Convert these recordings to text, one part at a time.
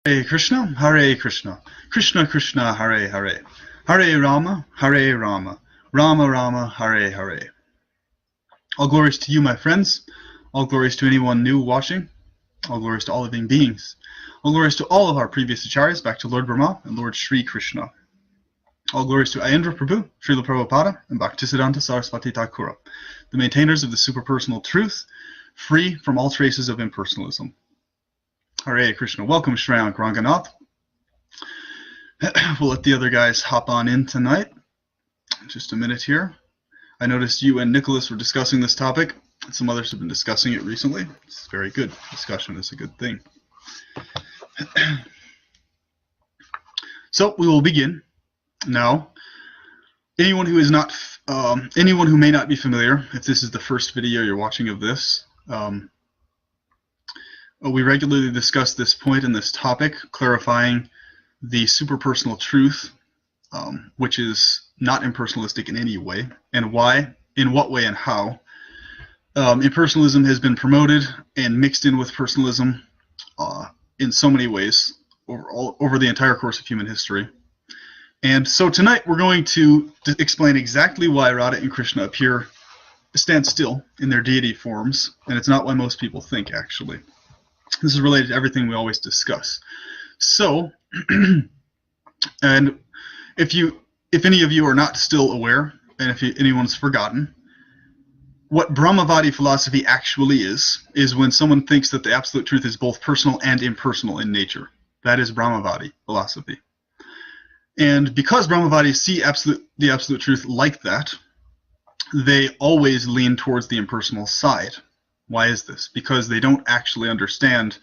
Hare Krishna, Hare Krishna, Krishna Krishna, Hare Hare, Hare Rama, Hare Rama, Rama Rama, Hare Hare. All glories to you, my friends. All glories to anyone new watching. All glories to all living beings. All glories to all of our previous acharyas, back to Lord Brahma and Lord Sri Krishna. All glories to Ayendra Prabhu, Srila Prabhupada, and Bhaktisiddhanta Saraswati Thakura, the maintainers of the superpersonal truth, free from all traces of impersonalism. Hare Krishna. Welcome, Shreyank Ranganath. We'll let the other guys hop on in tonight. Just a minute here. I noticed you and Nicholas were discussing this topic, and some others have been discussing it recently. It's very good. Discussion is a good thing. So we will begin now. Anyone who may not be familiar, if this is the first video you're watching of this, we regularly discuss this point in this topic, clarifying the superpersonal truth, which is not impersonalistic in any way, and why, in what way, and how. Impersonalism has been promoted and mixed in with personalism in so many ways over the entire course of human history. And so tonight we're going to explain exactly why Radha and Krishna stand still in their deity forms, and it's not why most people think, actually. This is related to everything we always discuss. So, and if any of you are not still aware, and if anyone's forgotten, what Brahmavadi philosophy actually is when someone thinks that the absolute truth is both personal and impersonal in nature. That is Brahmavadi philosophy. And because Brahmavadis see the absolute truth like that, they always lean towards the impersonal side. Why is this? Because they don't actually understand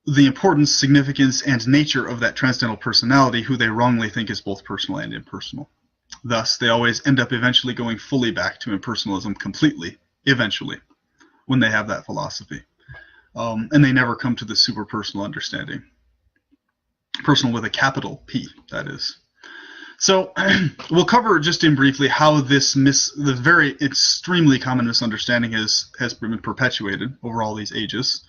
the importance, significance, and nature of that transcendental personality who they wrongly think is both personal and impersonal. Thus, they always end up eventually going fully back to impersonalism completely, eventually, when they have that philosophy. And they never come to the superpersonal understanding. Personal with a capital P, that is. So we'll cover just in briefly how the very extremely common misunderstanding has been perpetuated over all these ages.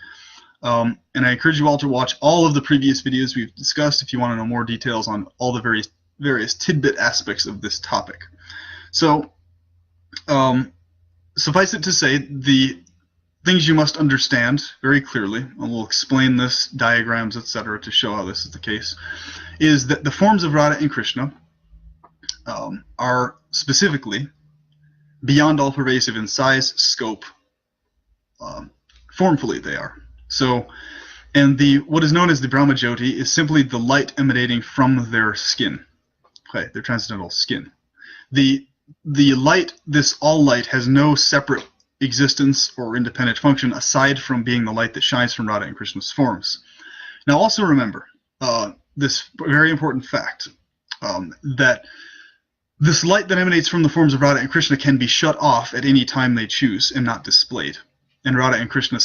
And I encourage you all to watch all of the previous videos we've discussed if you want to know more details on all the various tidbit aspects of this topic. So suffice it to say, the things you must understand very clearly, and we'll explain this, diagrams, etc., to show how this is the case, is that the forms of Radha and Krishna are specifically beyond all pervasive in size, scope, formfully they are. So, and what is known as the Brahma Jyoti is simply the light emanating from their skin, okay, their transcendental skin. The light, this all light, has no separate existence or independent function aside from being the light that shines from Radha and Krishna's forms. Now also remember this very important fact, that this light that emanates from the forms of Radha and Krishna can be shut off at any time they choose and not displayed. And Radha and Krishna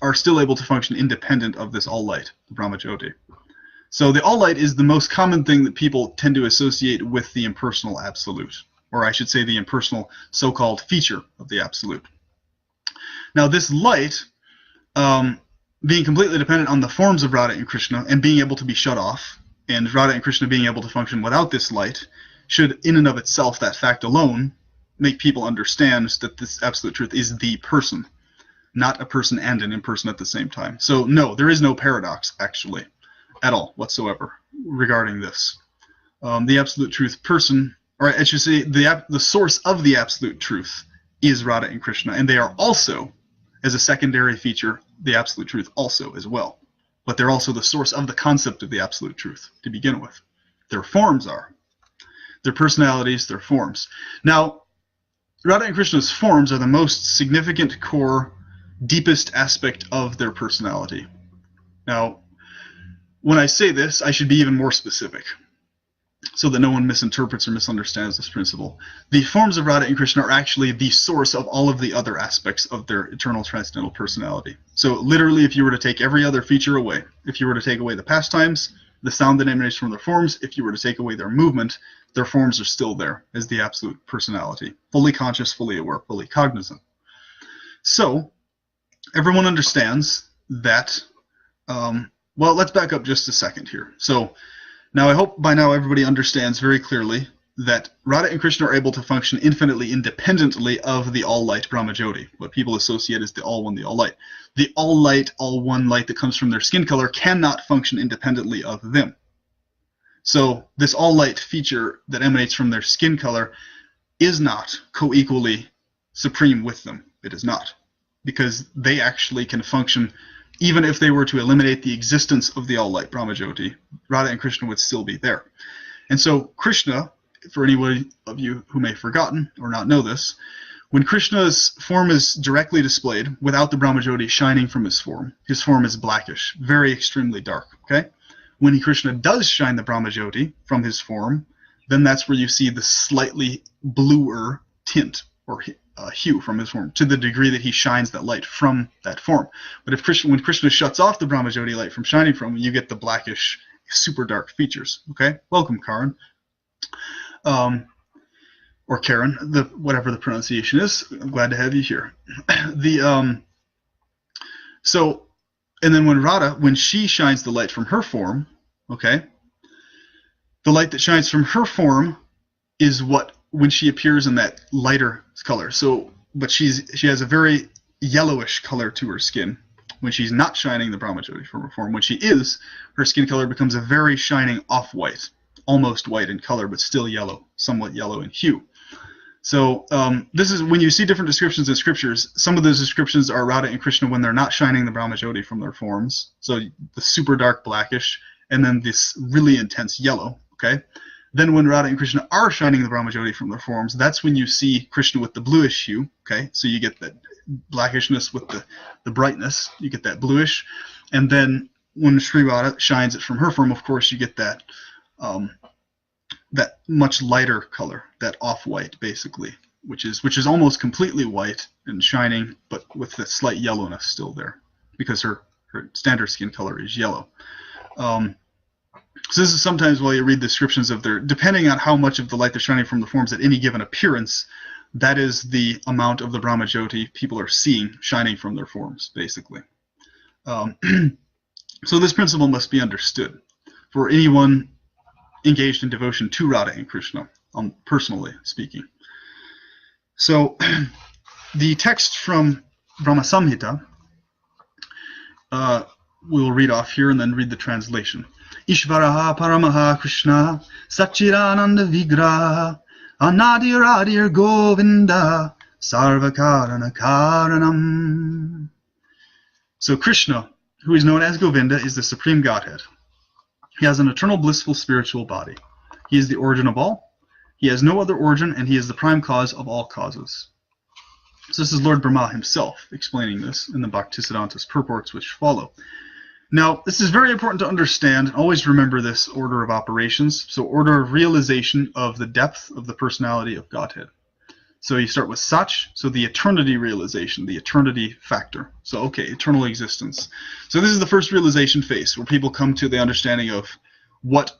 are still able to function independent of this all light, the Brahma Jyoti. So the all light is the most common thing that people tend to associate with the impersonal absolute, or I should say the impersonal so-called feature of the absolute. Now this light, being completely dependent on the forms of Radha and Krishna and being able to be shut off, and Radha and Krishna being able to function without this light, should in and of itself, that fact alone, make people understand that this absolute truth is the person, not a person and an imperson at the same time. So no, there is no paradox, actually, at all, whatsoever, regarding this. The absolute truth person, or I should say the source of the absolute truth is Radha and Krishna, and they are also, as a secondary feature, the absolute truth also as well. But they're also the source of the concept of the absolute truth to begin with. Their forms are. Their personalities, their forms. Now, Radha and Krishna's forms are the most significant, core, deepest aspect of their personality. Now, when I say this, I should be even more specific, so that no one misinterprets or misunderstands this principle. The forms of Radha and Krishna are actually the source of all of the other aspects of their eternal transcendental personality. So literally, if you were to take every other feature away, if you were to take away the pastimes, the sound that emanates from their forms, if you were to take away their movement, their forms are still there as the absolute personality, fully conscious, fully aware, fully cognizant. So everyone understands that well, let's back up just a second here. So now I hope by now everybody understands very clearly that Radha and Krishna are able to function infinitely independently of the all-light Brahmajyoti, what people associate as the all-one, the all-light. The all-light, all-one light that comes from their skin color cannot function independently of them. So this all-light feature that emanates from their skin color is not co-equally supreme with them. It is not. Because they actually can function, even if they were to eliminate the existence of the all-light Brahmajyoti, Radha and Krishna would still be there. And so Krishna, for anyone of you who may have forgotten or not know this, when Krishna's form is directly displayed without the Brahmajyoti shining from his form is blackish, very extremely dark. Okay? When Krishna does shine the Brahmajyoti from his form, then that's where you see the slightly bluer tint or hue from his form, to the degree that he shines that light from that form. But when Krishna shuts off the Brahmajyoti light from shining from him, you get the blackish, super dark features. Okay? Welcome, Karan. Or Karen, whatever the pronunciation is. I'm glad to have you here. And then when Radha, when she shines the light from her form, okay, the light that shines from her form is what, when she appears in that lighter color. So, but she has a very yellowish color to her skin when she's not shining the Brahmajyoti from her form. When she is, her skin color becomes a very shining off-white, almost white in color, but still yellow, somewhat yellow in hue. So this is when you see different descriptions in scriptures. Some of those descriptions are Radha and Krishna when they're not shining the Brahmajyoti from their forms. So the super dark blackish, and then this really intense yellow. Okay. Then when Radha and Krishna are shining the Brahmajyoti from their forms, that's when you see Krishna with the bluish hue. Okay. So you get that blackishness with the brightness. You get that bluish, and then when Sri Radha shines it from her form, of course, you get that that much lighter color, that off-white, basically, which is almost completely white and shining, but with the slight yellowness still there, because her standard skin color is yellow. So this is sometimes while you read descriptions of their, depending on how much of the light they're shining from the forms at any given appearance, that is the amount of the Brahmajyoti people are seeing shining from their forms, basically. So this principle must be understood for anyone engaged in devotion to Radha and Krishna, personally speaking. So the text from Brahma Samhita, we'll read off here and then read the translation. Ishvaraha Paramaha Krishna Satchidananda Vigraha Anadiradir Govinda Sarvakarana Karanam. So Krishna, who is known as Govinda, is the Supreme Godhead. He has an eternal blissful spiritual body. He is the origin of all. He has no other origin, and he is the prime cause of all causes. So this is Lord Brahma himself explaining this in the Bhaktisiddhanta's purports which follow. Now, this is very important to understand. Always remember this order of operations. So order of realization of the depth of the personality of Godhead. So you start with Sach, so the eternity realization, the eternity factor. So, okay, eternal existence. So this is the first realization phase, where people come to the understanding of what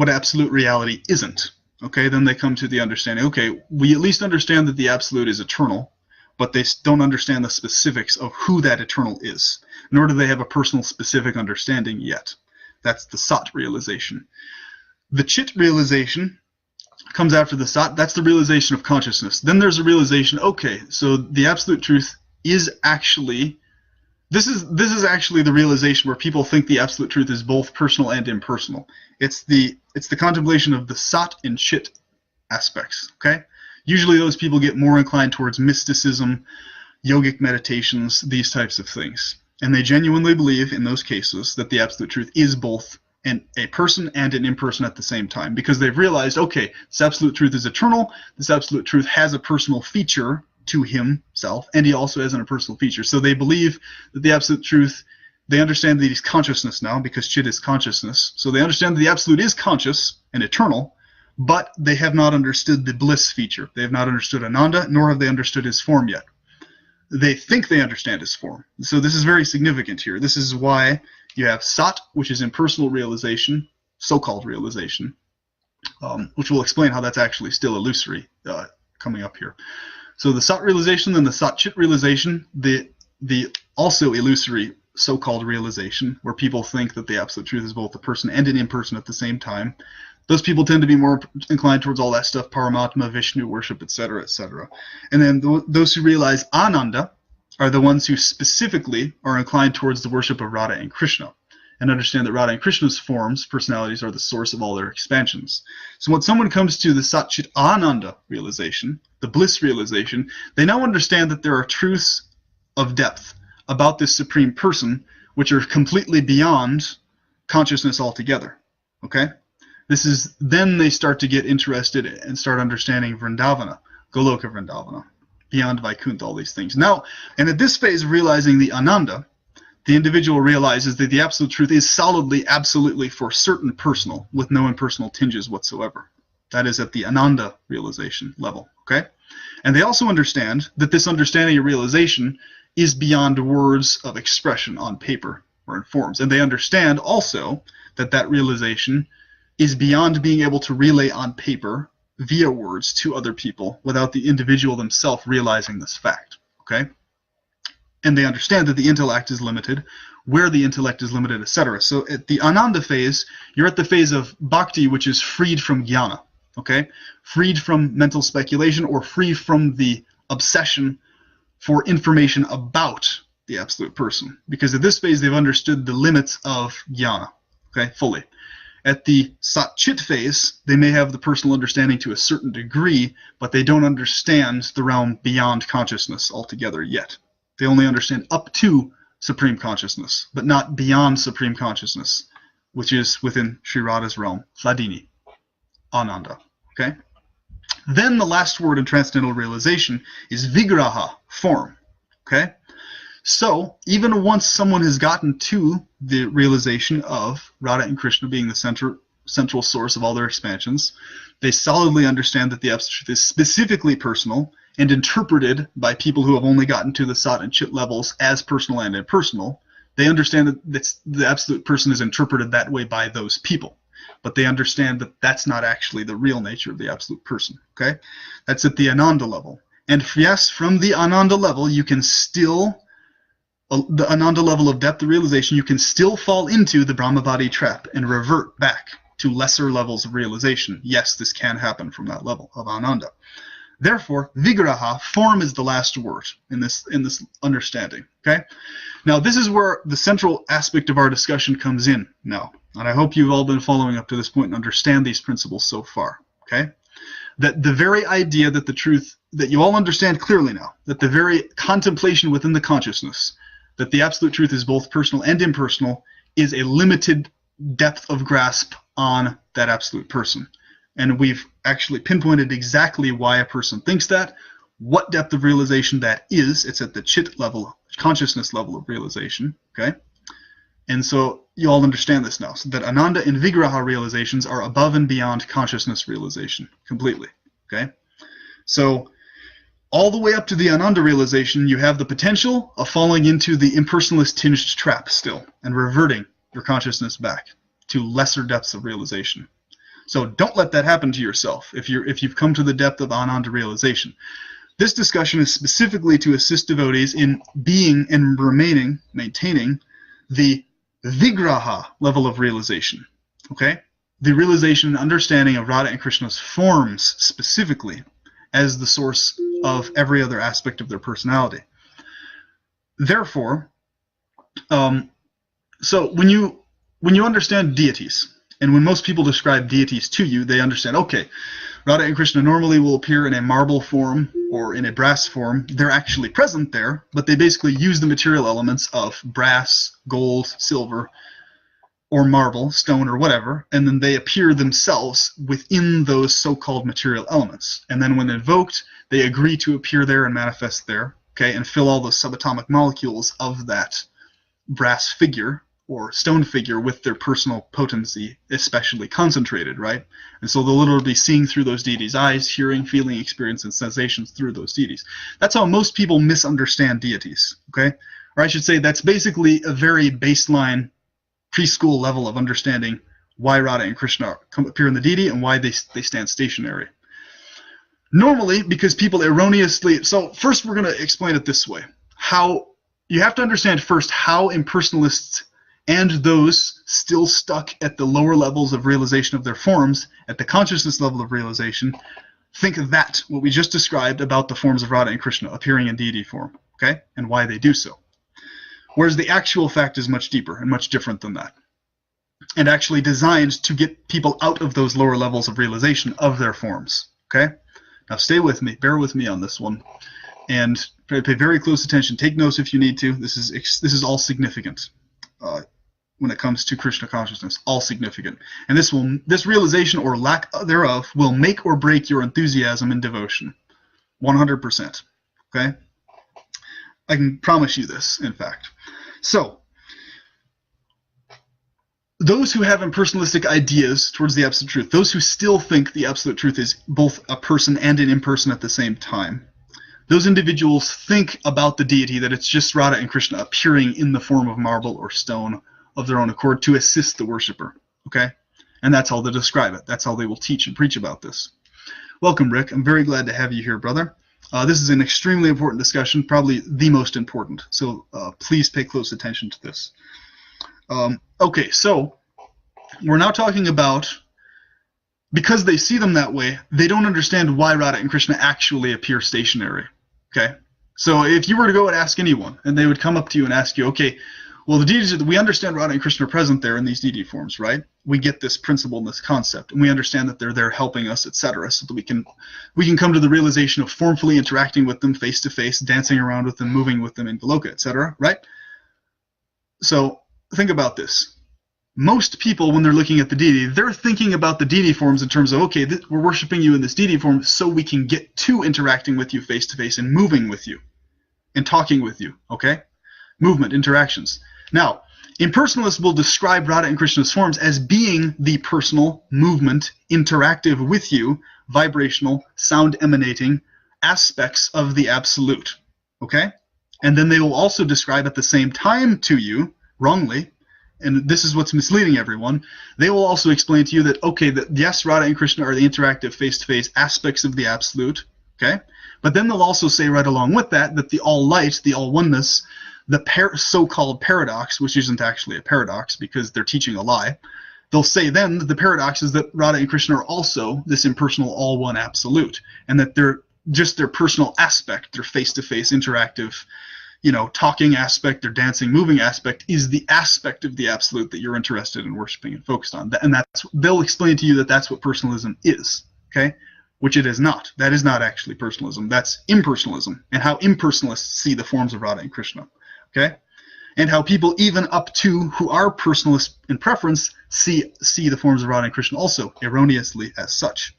absolute reality isn't. Okay, then they come to the understanding, okay, we at least understand that the absolute is eternal, but they don't understand the specifics of who that eternal is, nor do they have a personal specific understanding yet. That's the Sat realization. The Chit realization comes after the Sat. That's the realization of consciousness. Then there's a realization, okay, so the absolute truth is actually, this is actually the realization where people think the absolute truth is both personal and impersonal. It's the contemplation of the Sat and Chit aspects, okay? Usually those people get more inclined towards mysticism, yogic meditations, these types of things. And they genuinely believe in those cases that the absolute truth is both a person and an imperson at the same time, because they've realized, okay, this absolute truth is eternal, this absolute truth has a personal feature to himself, and he also has an impersonal feature. So they believe that the absolute truth, they understand that he's consciousness now, because Chit is consciousness. So they understand that the absolute is conscious and eternal, but they have not understood the bliss feature. They have not understood Ananda, nor have they understood his form yet. They think they understand his form. So this is very significant here. This is why you have Sat, which is impersonal realization, so-called realization, which will explain how that's actually still illusory coming up here. So the Sat realization and the Sat Chit realization, the also illusory so-called realization, where people think that the absolute truth is both a person and an imperson at the same time. Those people tend to be more inclined towards all that stuff, Paramatma, Vishnu worship, etc., etc. And then those who realize Ananda are the ones who specifically are inclined towards the worship of Radha and Krishna, and understand that Radha and Krishna's forms, personalities, are the source of all their expansions. So when someone comes to the Satchit Ananda realization, the bliss realization, they now understand that there are truths of depth about this Supreme Person which are completely beyond consciousness altogether. Okay? Then they start to get interested and start understanding Vrindavana, Goloka Vrindavana, beyond Vaikuntha, all these things. Now, and at this phase of realizing the Ananda, the individual realizes that the absolute truth is solidly, absolutely, for certain personal, with no impersonal tinges whatsoever. That is at the Ananda realization level. Okay? And they also understand that this understanding or realization is beyond words of expression on paper or in forms. And they understand also that that realization is beyond being able to relay on paper via words to other people without the individual themselves realizing this fact. Okay? And they understand that the intellect is limited, where the intellect is limited, etc. So at the Ananda phase, you're at the phase of bhakti, which is freed from jnana. Okay? Freed from mental speculation, or free from the obsession for information about the absolute person. Because at this phase, they've understood the limits of jnana. Okay? Fully. At the Satchit phase, they may have the personal understanding to a certain degree, but they don't understand the realm beyond consciousness altogether yet. They only understand up to supreme consciousness, but not beyond supreme consciousness, which is within Sri Radha's realm, Hladini, Ananda. Okay? Then the last word in transcendental realization is vigraha, form. Okay? So, even once someone has gotten to the realization of Radha and Krishna being the central source of all their expansions, they solidly understand that the absolute truth is specifically personal and interpreted by people who have only gotten to the Sat and Chit levels as personal and impersonal. They understand that the absolute person is interpreted that way by those people. But they understand that that's not actually the real nature of the absolute person. Okay? That's at the Ananda level. And yes, from the Ananda level, you can still, the Ananda level of depth of realization, you can still fall into the Brahmavadi trap and revert back to lesser levels of realization. Yes, this can happen from that level of Ananda. Therefore, vigraha, form, is the last word in this understanding. Okay? Now, this is where the central aspect of our discussion comes in now. And I hope you've all been following up to this point and understand these principles so far. Okay? That the very idea that the truth, that you all understand clearly now, that the very contemplation within the consciousness, that the absolute truth is both personal and impersonal, is a limited depth of grasp on that absolute person. And we've actually pinpointed exactly why a person thinks that, what depth of realization that is. It's at the Chit level, consciousness level of realization. Okay? And so you all understand this now, so that Ananda and Vigraha realizations are above and beyond consciousness realization completely. Okay? So all the way up to the Ananda realization, you have the potential of falling into the impersonalist tinged trap still and reverting your consciousness back to lesser depths of realization. So don't let that happen to yourself if you've come to the depth of Ananda realization. This discussion is specifically to assist devotees in being and maintaining the Vigraha level of realization. Okay? The realization and understanding of Radha and Krishna's forms specifically as the source of every other aspect of their personality. Therefore, so when you understand deities, and when most people describe deities to you, they understand, okay, Radha and Krishna normally will appear in a marble form or in a brass form. They're actually present there, but they basically use the material elements of brass, gold, silver, or marble, stone, or whatever, and then they appear themselves within those so-called material elements. And then when invoked, they agree to appear there and manifest there, okay, and fill all the subatomic molecules of that brass figure or stone figure with their personal potency, especially concentrated, right? And so they'll literally be seeing through those deities' eyes, hearing, feeling, experience, and sensations through those deities. That's how most people misunderstand deities, okay? Or I should say that's basically a very baseline preschool level of understanding why Radha and Krishna appear in the deity and why they stand stationary. Normally, because people erroneously... So first we're going to explain it this way. How you have to understand first how impersonalists and those still stuck at the lower levels of realization of their forms, at the consciousness level of realization, think that, what we just described about the forms of Radha and Krishna appearing in deity form, okay, and why they do so. Whereas the actual fact is much deeper and much different than that, and actually designed to get people out of those lower levels of realization of their forms, okay? Now stay with me, bear with me on this one, and pay very close attention. Take notes if you need to. This is all significant. When it comes to Krishna consciousness, all significant. And this realization or lack thereof will make or break your enthusiasm and devotion. 100%. Okay? I can promise you this, in fact. So, those who have impersonalistic ideas towards the absolute truth, those who still think the absolute truth is both a person and an imperson at the same time, those individuals think about the deity that it's just Radha and Krishna appearing in the form of marble or stone of their own accord to assist the worshiper, okay? And that's how they describe it. That's how they will teach and preach about this. Welcome, Rick. I'm very glad to have you here, brother. This is an extremely important discussion, probably the most important, so please pay close attention to this. Okay, so we're now talking about, because they see them that way, they don't understand why Radha and Krishna actually appear stationary, okay? So if you were to go and ask anyone, and they would come up to you and ask you, okay, well, the deities, we understand Radha and Krishna are present there in these deity forms, right? We get this principle and this concept, and we understand that they're there helping us, etc., so that we can come to the realization of formfully interacting with them face to face, dancing around with them, moving with them in Goloka, etc., right? So think about this. Most people, when they're looking at the deity, they're thinking about the deity forms in terms of, okay, we're worshiping you in this deity form so we can get to interacting with you face to face and moving with you and talking with you, okay? Movement, interactions. Now, impersonalists will describe Radha and Krishna's forms as being the personal, movement, interactive with you, vibrational, sound emanating aspects of the absolute. Okay? And then they will also describe at the same time to you, wrongly, and this is what's misleading everyone, they will also explain to you that, okay, that yes, Radha and Krishna are the interactive face-to-face aspects of the absolute, okay? But then they'll also say right along with that the all-light, the all-oneness, the so-called paradox, which isn't actually a paradox because they're teaching a lie, they'll say then that the paradox is that Radha and Krishna are also this impersonal all-one absolute, and that they're just their personal aspect, their face-to-face interactive, talking aspect, their dancing, moving aspect is the aspect of the absolute that you're interested in worshiping and focused on. And they'll explain to you that that's what personalism is, okay? Which it is not. That is not actually personalism. That's impersonalism, and how impersonalists see the forms of Radha and Krishna. Okay, and how people even up to who are personalists in preference see the forms of Radha and Krishna also erroneously as such.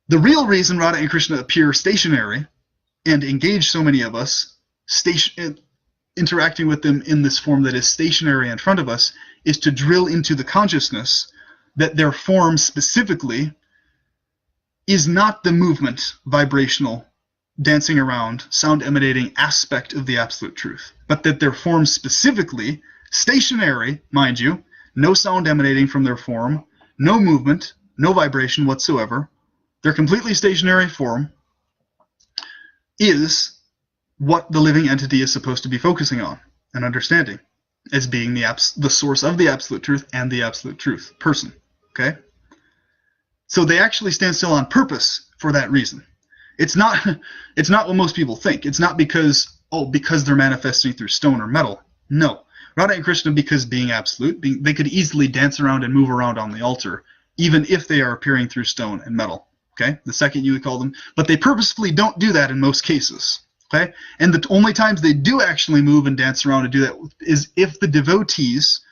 The real reason Radha and Krishna appear stationary and engage so many of us interacting with them in this form that is stationary in front of us is to drill into the consciousness that their form specifically is not the movement, vibrational, dancing around, sound emanating aspect of the absolute truth, but that their form specifically, stationary, mind you, no sound emanating from their form, no movement, no vibration whatsoever, their completely stationary form is what the living entity is supposed to be focusing on and understanding as being the source of the absolute truth and the absolute truth person, okay? So they actually stand still on purpose for that reason. It's not what most people think. It's not because they're manifesting through stone or metal. No. Radha and Krishna, because being absolute, they could easily dance around and move around on the altar, even if they are appearing through stone and metal. Okay? The second you would call them. But they purposefully don't do that in most cases. Okay? And the only times they do actually move and dance around and do that is if the devotees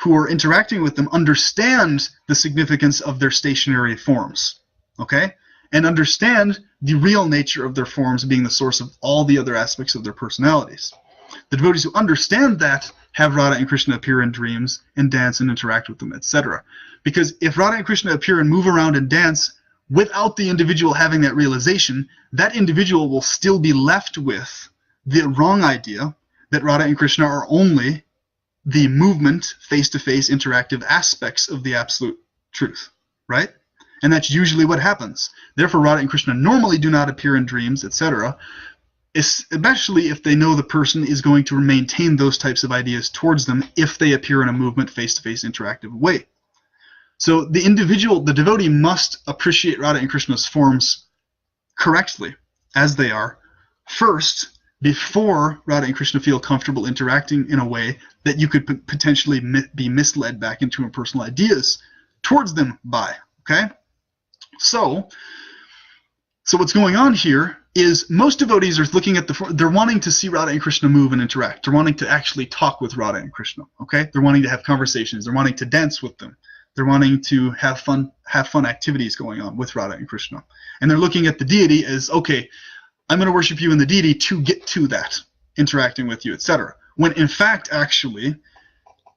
who are interacting with them understand the significance of their stationary forms. Okay? And understand the real nature of their forms being the source of all the other aspects of their personalities. The devotees who understand that have Radha and Krishna appear in dreams and dance and interact with them, etc. Because if Radha and Krishna appear and move around and dance without the individual having that realization, that individual will still be left with the wrong idea that Radha and Krishna are only the movement, face-to-face interactive aspects of the absolute truth, right? And that's usually what happens. Therefore, Radha and Krishna normally do not appear in dreams, etc., especially if they know the person is going to maintain those types of ideas towards them if they appear in a movement, face-to-face interactive way. So the devotee must appreciate Radha and Krishna's forms correctly, as they are, first, before Radha and Krishna feel comfortable interacting in a way that you could potentially be misled back into impersonal ideas towards them by. Okay? So what's going on here is most devotees are looking at they're wanting to see Radha and Krishna move and interact. They're wanting to actually talk with Radha and Krishna. Okay? They're wanting to have conversations. They're wanting to dance with them. They're wanting to have fun activities going on with Radha and Krishna. And they're looking at the deity as, okay, I'm going to worship you in the deity to get to that, interacting with you, etc. When in fact, actually,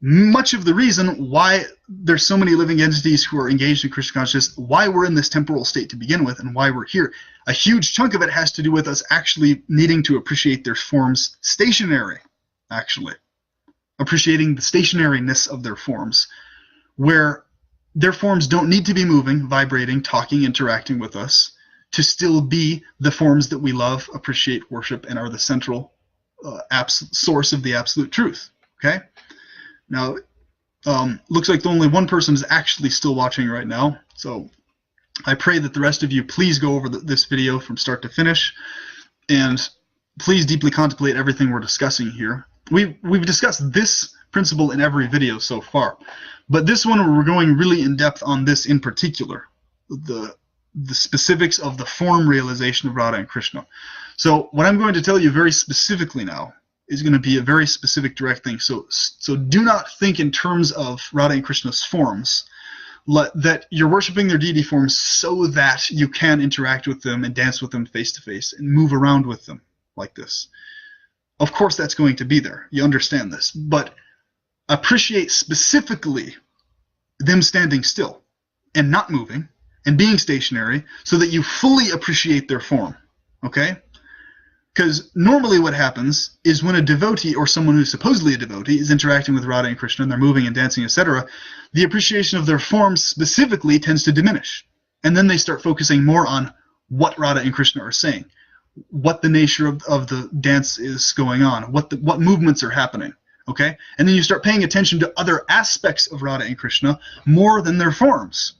much of the reason why there's so many living entities who are engaged in Krishna consciousness, why we're in this temporal state to begin with, and why we're here, a huge chunk of it has to do with us actually needing to appreciate their forms stationary, actually. Appreciating the stationariness of their forms, where their forms don't need to be moving, vibrating, talking, interacting with us to still be the forms that we love, appreciate, worship, and are the central source of the absolute truth. Okay? Now, looks like only one person is actually still watching right now, so I pray that the rest of you please go over this video from start to finish, and please deeply contemplate everything we're discussing here. We've discussed this principle in every video so far, but this one we're going really in depth on this in particular, the specifics of the form realization of Radha and Krishna. So what I'm going to tell you very specifically now is going to be a very specific direct thing. So do not think in terms of Radha and Krishna's forms, that you're worshiping their deity forms so that you can interact with them and dance with them face to face and move around with them like this. Of course that's going to be there. You understand this. But appreciate specifically them standing still and not moving and being stationary so that you fully appreciate their form. Okay? Because normally what happens is when a devotee or someone who's supposedly a devotee is interacting with Radha and Krishna and they're moving and dancing, etc., the appreciation of their forms specifically tends to diminish. And then they start focusing more on what Radha and Krishna are saying, what the nature of the dance is going on, what movements are happening. Okay? And then you start paying attention to other aspects of Radha and Krishna more than their forms.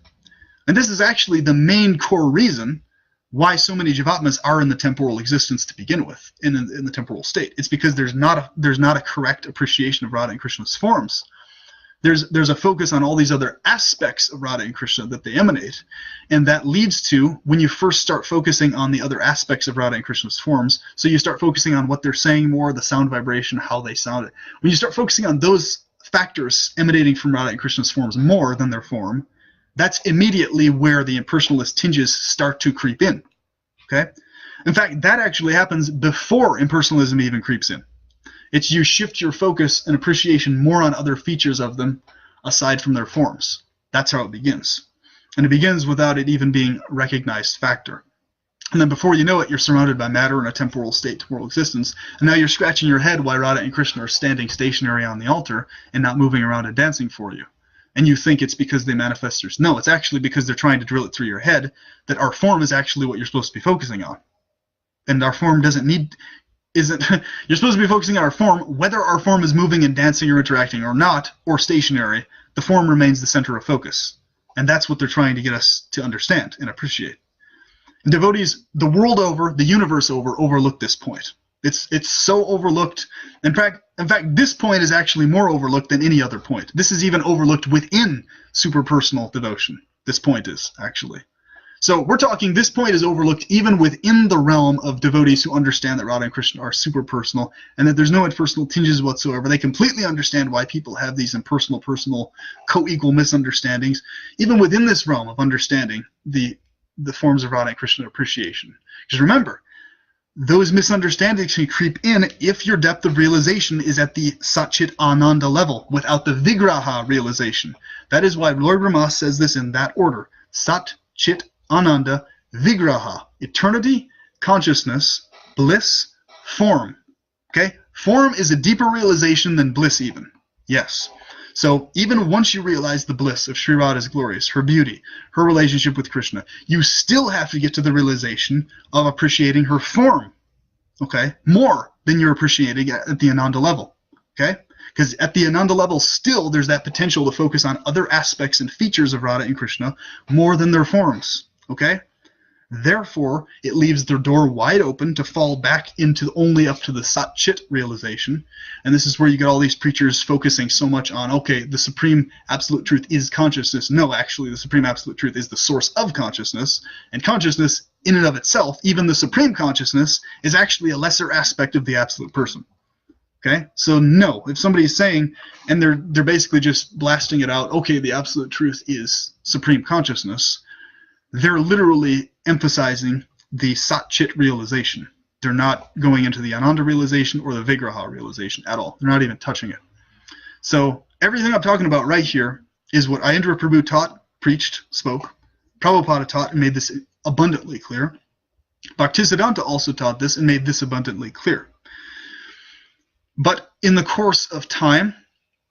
And this is actually the main core reason why so many Jivatmas are in the temporal existence to begin with, in the temporal state. It's because there's not a correct appreciation of Radha and Krishna's forms. There's a focus on all these other aspects of Radha and Krishna that they emanate, and that leads to, when you first start focusing on the other aspects of Radha and Krishna's forms, so you start focusing on what they're saying more, the sound vibration, how they sound it. When you start focusing on those factors emanating from Radha and Krishna's forms more than their form, that's immediately where the impersonalist tinges start to creep in. Okay? In fact, that actually happens before impersonalism even creeps in. It's you shift your focus and appreciation more on other features of them aside from their forms. That's how it begins. And it begins without it even being a recognized factor. And then before you know it, you're surrounded by matter in a temporal state, temporal existence, and now you're scratching your head why Radha and Krishna are standing stationary on the altar and not moving around and dancing for you. And you think it's because they manifest yours. No, it's actually because they're trying to drill it through your head that our form is actually what you're supposed to be focusing on. And our form you're supposed to be focusing on our form, whether our form is moving and dancing or interacting or not, or stationary, the form remains the center of focus. And that's what they're trying to get us to understand and appreciate. And devotees, the world over, the universe over, overlook this point. It's so overlooked. In fact, this point is actually more overlooked than any other point. This is even overlooked within superpersonal devotion. This point is, actually. So we're talking, this point is overlooked even within the realm of devotees who understand that Radha and Krishna are superpersonal and that there's no impersonal tinges whatsoever. They completely understand why people have these impersonal, personal, co-equal misunderstandings, even within this realm of understanding the forms of Radha and Krishna appreciation. Because remember, those misunderstandings can creep in if your depth of realization is at the Satchit Ananda level, without the Vigraha realization. That is why Lord Brahma says this in that order. Sat, Chit, Ananda, Vigraha. Eternity, consciousness, bliss, form. Okay? Form is a deeper realization than bliss even. Yes. So even once you realize the bliss of Sri Radha's glorious, her beauty, her relationship with Krishna, you still have to get to the realization of appreciating her form. okay, more than you're appreciating at the Ananda level, okay? Because at the Ananda level, still there's that potential to focus on other aspects and features of Radha and Krishna more than their forms, okay? Therefore, it leaves their door wide open to fall back into only up to the Sat Chit realization. And this is where you get all these preachers focusing so much on, okay, the supreme absolute truth is consciousness. No, actually, the supreme absolute truth is the source of consciousness. And consciousness, in and of itself, even the supreme consciousness, is actually a lesser aspect of the absolute person. Okay? So no, if somebody's saying, and they're basically just blasting it out, okay, the absolute truth is supreme consciousness, they're literally emphasizing the Sat Chit realization. They're not going into the Ananda realization or the Vigraha realization at all. They're not even touching it. So everything I'm talking about right here is what Ayendra Prabhu taught, preached, spoke. Prabhupada taught and made this abundantly clear. Bhaktisiddhanta also taught this and made this abundantly clear. But in the course of time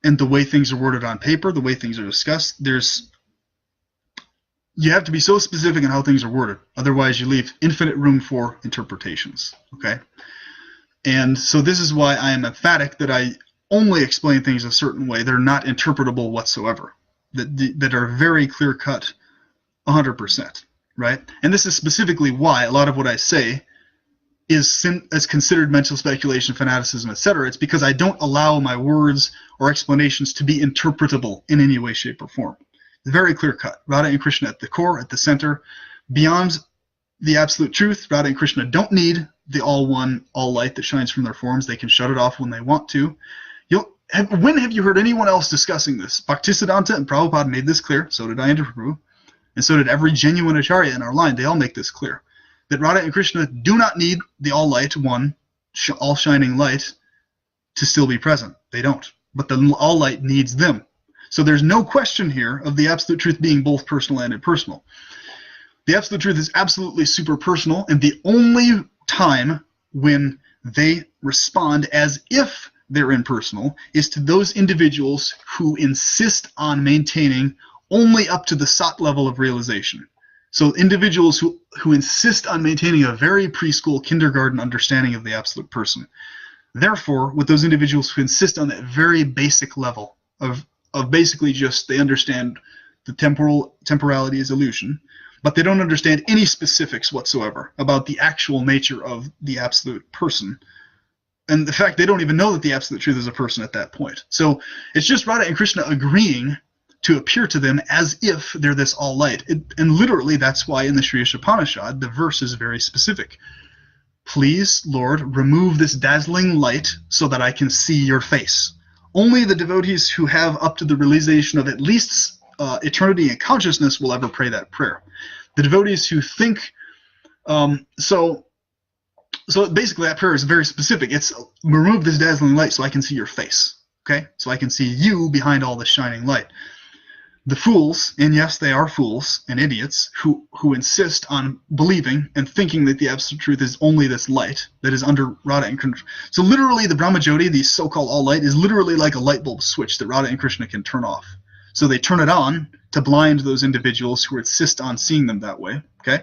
and the way things are worded on paper, the way things are discussed, you have to be so specific in how things are worded. Otherwise, you leave infinite room for interpretations. Okay? And so this is why I am emphatic that I only explain things a certain way. They're not interpretable whatsoever. That are very clear-cut 100%. Right? And this is specifically why a lot of what I say is considered mental speculation, fanaticism, etc. It's because I don't allow my words or explanations to be interpretable in any way, shape, or form. Very clear cut. Radha and Krishna at the core, at the center. Beyond the absolute truth, Radha and Krishna don't need the all one, all light that shines from their forms. They can shut it off when they want to. When have you heard anyone else discussing this? Bhaktisiddhanta and Prabhupada made this clear. So did Ayendra Prabhu. And so did every genuine Acharya in our line. They all make this clear. That Radha and Krishna do not need the all light, one, all shining light to still be present. They don't. But the all light needs them. So there's no question here of the absolute truth being both personal and impersonal. The absolute truth is absolutely super personal, and the only time when they respond as if they're impersonal is to those individuals who insist on maintaining only up to the Sat level of realization. So individuals who insist on maintaining a very preschool, kindergarten understanding of the absolute person. Therefore, with those individuals who insist on that very basic level of basically just they understand the temporality is illusion, but they don't understand any specifics whatsoever about the actual nature of the absolute person. And the fact they don't even know that the absolute truth is a person at that point. So it's just Radha and Krishna agreeing to appear to them as if they're this all light. And literally that's why in the Sri Upanishad the verse is very specific. Please, Lord, remove this dazzling light so that I can see your face. Only the devotees who have up to the realization of at least eternity and consciousness will ever pray that prayer. The devotees who think, so basically that prayer is very specific. It's remove this dazzling light so I can see your face. Okay? So I can see you behind all this shining light. The fools, and yes, they are fools and idiots, who insist on believing and thinking that the absolute truth is only this light that is under Radha and Krishna. So literally the Brahmajyoti, the so-called all light, is literally like a light bulb switch that Radha and Krishna can turn off. So they turn it on to blind those individuals who insist on seeing them that way. Okay?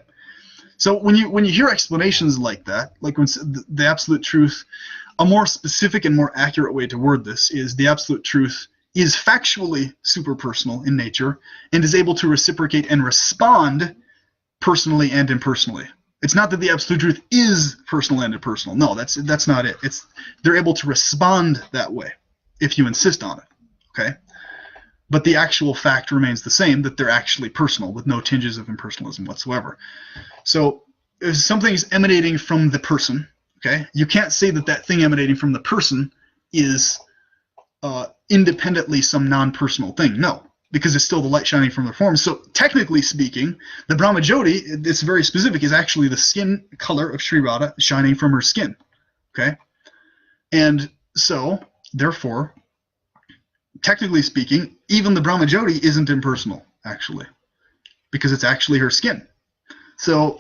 So when you hear explanations like that, like when the absolute truth, a more specific and more accurate way to word this is the absolute truth is factually super personal in nature and is able to reciprocate and respond personally and impersonally. It's not that the absolute truth is personal and impersonal. No, that's not it. It's they're able to respond that way if you insist on it. Okay? But the actual fact remains the same, that they're actually personal with no tinges of impersonalism whatsoever. So if something's emanating from the person, okay, you can't say that that thing emanating from the person is independently some non-personal thing. No, because it's still the light shining from their form. So technically speaking, the Brahmajyoti, it's very specific, is actually the skin color of Sri Radha shining from her skin. Okay? And so, therefore, technically speaking, even the Brahmajyoti isn't impersonal, actually, because it's actually her skin. So,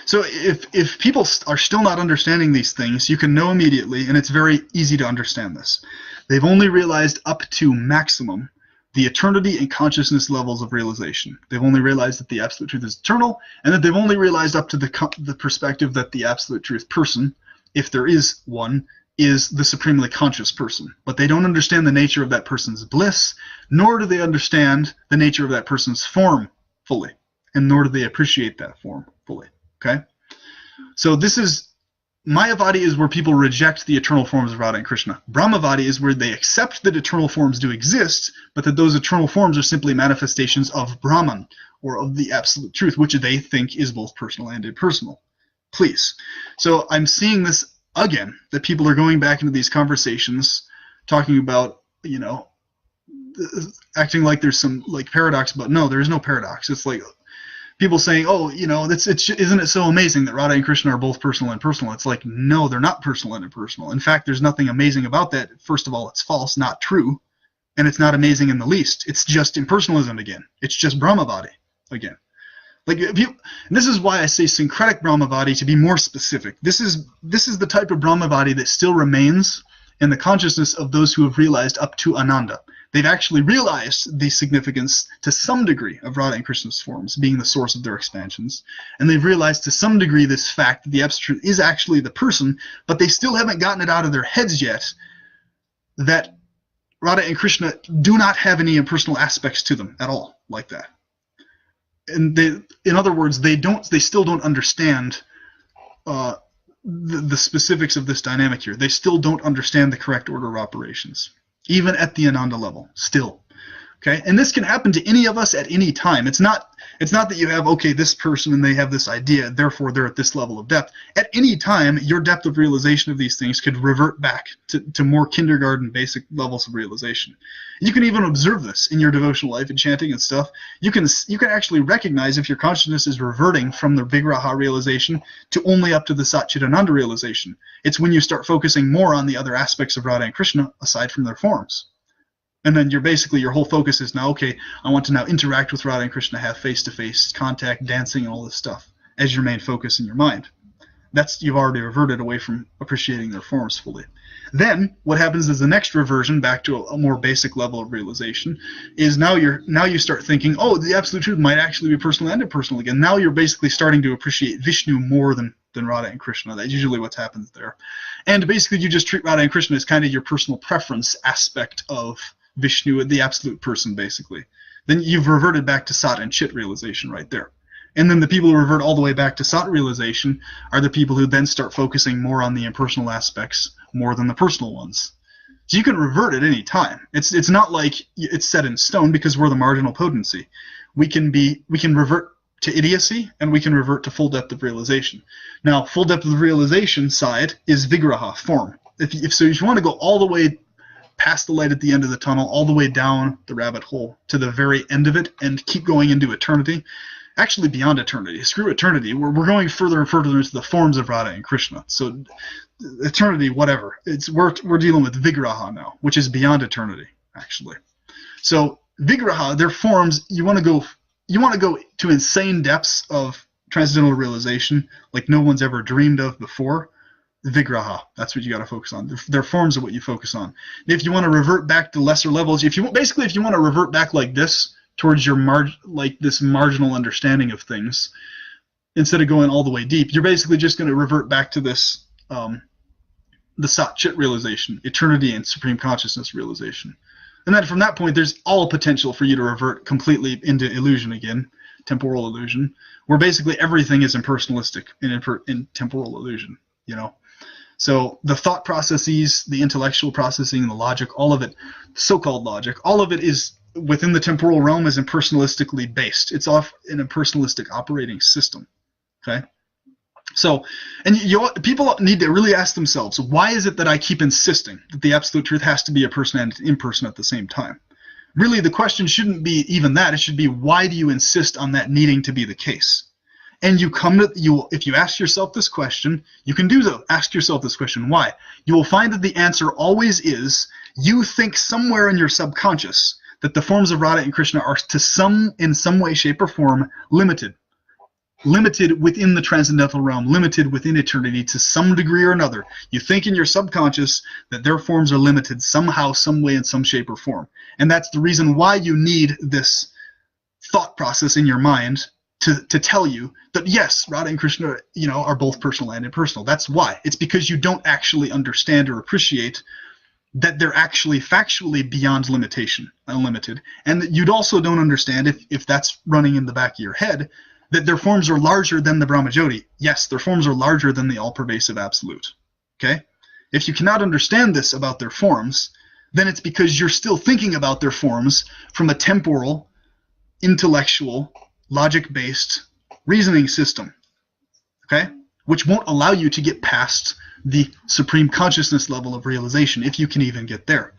so if people are still not understanding these things, you can know immediately, and it's very easy to understand this. They've only realized up to maximum the eternity and consciousness levels of realization. They've only realized that the absolute truth is eternal, and that they've only realized up to the perspective that the absolute truth person, if there is one, is the supremely conscious person. But they don't understand the nature of that person's bliss, nor do they understand the nature of that person's form fully, and nor do they appreciate that form fully. Okay? So this is Mayavadi is where people reject the eternal forms of Radha and Krishna. Brahmavadi is where they accept that eternal forms do exist, but that those eternal forms are simply manifestations of Brahman, or of the absolute truth, which they think is both personal and impersonal. Please. So I'm seeing this again, that people are going back into these conversations, talking about, acting like there's some paradox, but no, there is no paradox. It's like people saying, oh, isn't it so amazing that Radha and Krishna are both personal and impersonal? It's like, no, they're not personal and impersonal. In fact, there's nothing amazing about that. First of all, it's false, not true, and it's not amazing in the least. It's just impersonalism again. It's just Brahmavadi again. And this is why I say syncretic Brahmavadi to be more specific. This is the type of Brahmavadi that still remains in the consciousness of those who have realized up to Ananda. They've actually realized the significance to some degree of Radha and Krishna's forms being the source of their expansions, and they've realized to some degree this fact that the absolute truth is actually the person, but they still haven't gotten it out of their heads yet that Radha and Krishna do not have any impersonal aspects to them at all like that. And in other words, they still don't understand the specifics of this dynamic here. They still don't understand the correct order of operations, even at the Ananda level, still. Okay, and this can happen to any of us at any time. It's not that you have, okay, this person and they have this idea, therefore they're at this level of depth. At any time, your depth of realization of these things could revert back to more kindergarten basic levels of realization. You can even observe this in your devotional life and chanting and stuff. You can actually recognize if your consciousness is reverting from the Vigraha realization to only up to the Satchidananda realization. It's when you start focusing more on the other aspects of Radha and Krishna aside from their forms. And then your whole focus is now, okay, I want to now interact with Radha and Krishna, have face-to-face contact, dancing, and all this stuff as your main focus in your mind. You've already reverted away from appreciating their forms fully. Then what happens is the next reversion back to a more basic level of realization is now you start thinking, oh, the absolute truth might actually be personal and impersonal again. Now you're basically starting to appreciate Vishnu more than Radha and Krishna. That's usually what happens there. And basically you just treat Radha and Krishna as kind of your personal preference aspect of Vishnu, the absolute person, basically. Then you've reverted back to Sat and Chit realization right there. And then the people who revert all the way back to Sat realization are the people who then start focusing more on the impersonal aspects more than the personal ones. So you can revert at any time. It's not like it's set in stone because we're the marginal potency. We can revert to idiocy and we can revert to full depth of realization. Now, full depth of realization side is Vigraha, form. If you want to go all the way past the light at the end of the tunnel, all the way down the rabbit hole to the very end of it and keep going into eternity, actually beyond eternity, screw eternity, we're going further and further into the forms of Radha and Krishna. So eternity, whatever, we're dealing with Vigraha now, which is beyond eternity, actually. So Vigraha, their forms, you want to go to insane depths of transcendental realization like no one's ever dreamed of before. Vigraha, that's what you got to focus on. Their forms are what you focus on. If you want to revert back to lesser levels, if you want to revert back like this towards your this marginal understanding of things, instead of going all the way deep, you're basically just going to revert back to this the Sat Chit realization, eternity and supreme consciousness realization. And then from that point, there's all potential for you to revert completely into illusion again, temporal illusion, where basically everything is impersonalistic in temporal illusion, So the thought processes, the intellectual processing, the logic, all of it, so-called logic, all of it is within the temporal realm is impersonalistically based. It's off an impersonalistic operating system. Okay? So, and people need to really ask themselves, why is it that I keep insisting that the absolute truth has to be a person and imperson at the same time? Really, the question shouldn't be even that. It should be, why do you insist on that needing to be the case? And if you ask yourself this question, you can do so. Ask yourself this question, why? You will find that the answer always is, you think somewhere in your subconscious that the forms of Radha and Krishna are in some way, shape, or form limited. limited within the transcendental realm, limited within eternity to some degree or another. You think in your subconscious that their forms are limited somehow, some way, in some shape or form. And that's the reason why you need this thought process in your mind to tell you that, yes, Radha and Krishna, are both personal and impersonal. That's why. It's because you don't actually understand or appreciate that they're actually factually beyond limitation, unlimited. And that you'd also don't understand, if that's running in the back of your head, that their forms are larger than the Brahmajyoti. Yes, their forms are larger than the all-pervasive absolute. Okay? If you cannot understand this about their forms, then it's because you're still thinking about their forms from a temporal, intellectual, logic-based reasoning system. Okay? Which won't allow you to get past the supreme consciousness level of realization, if you can even get there.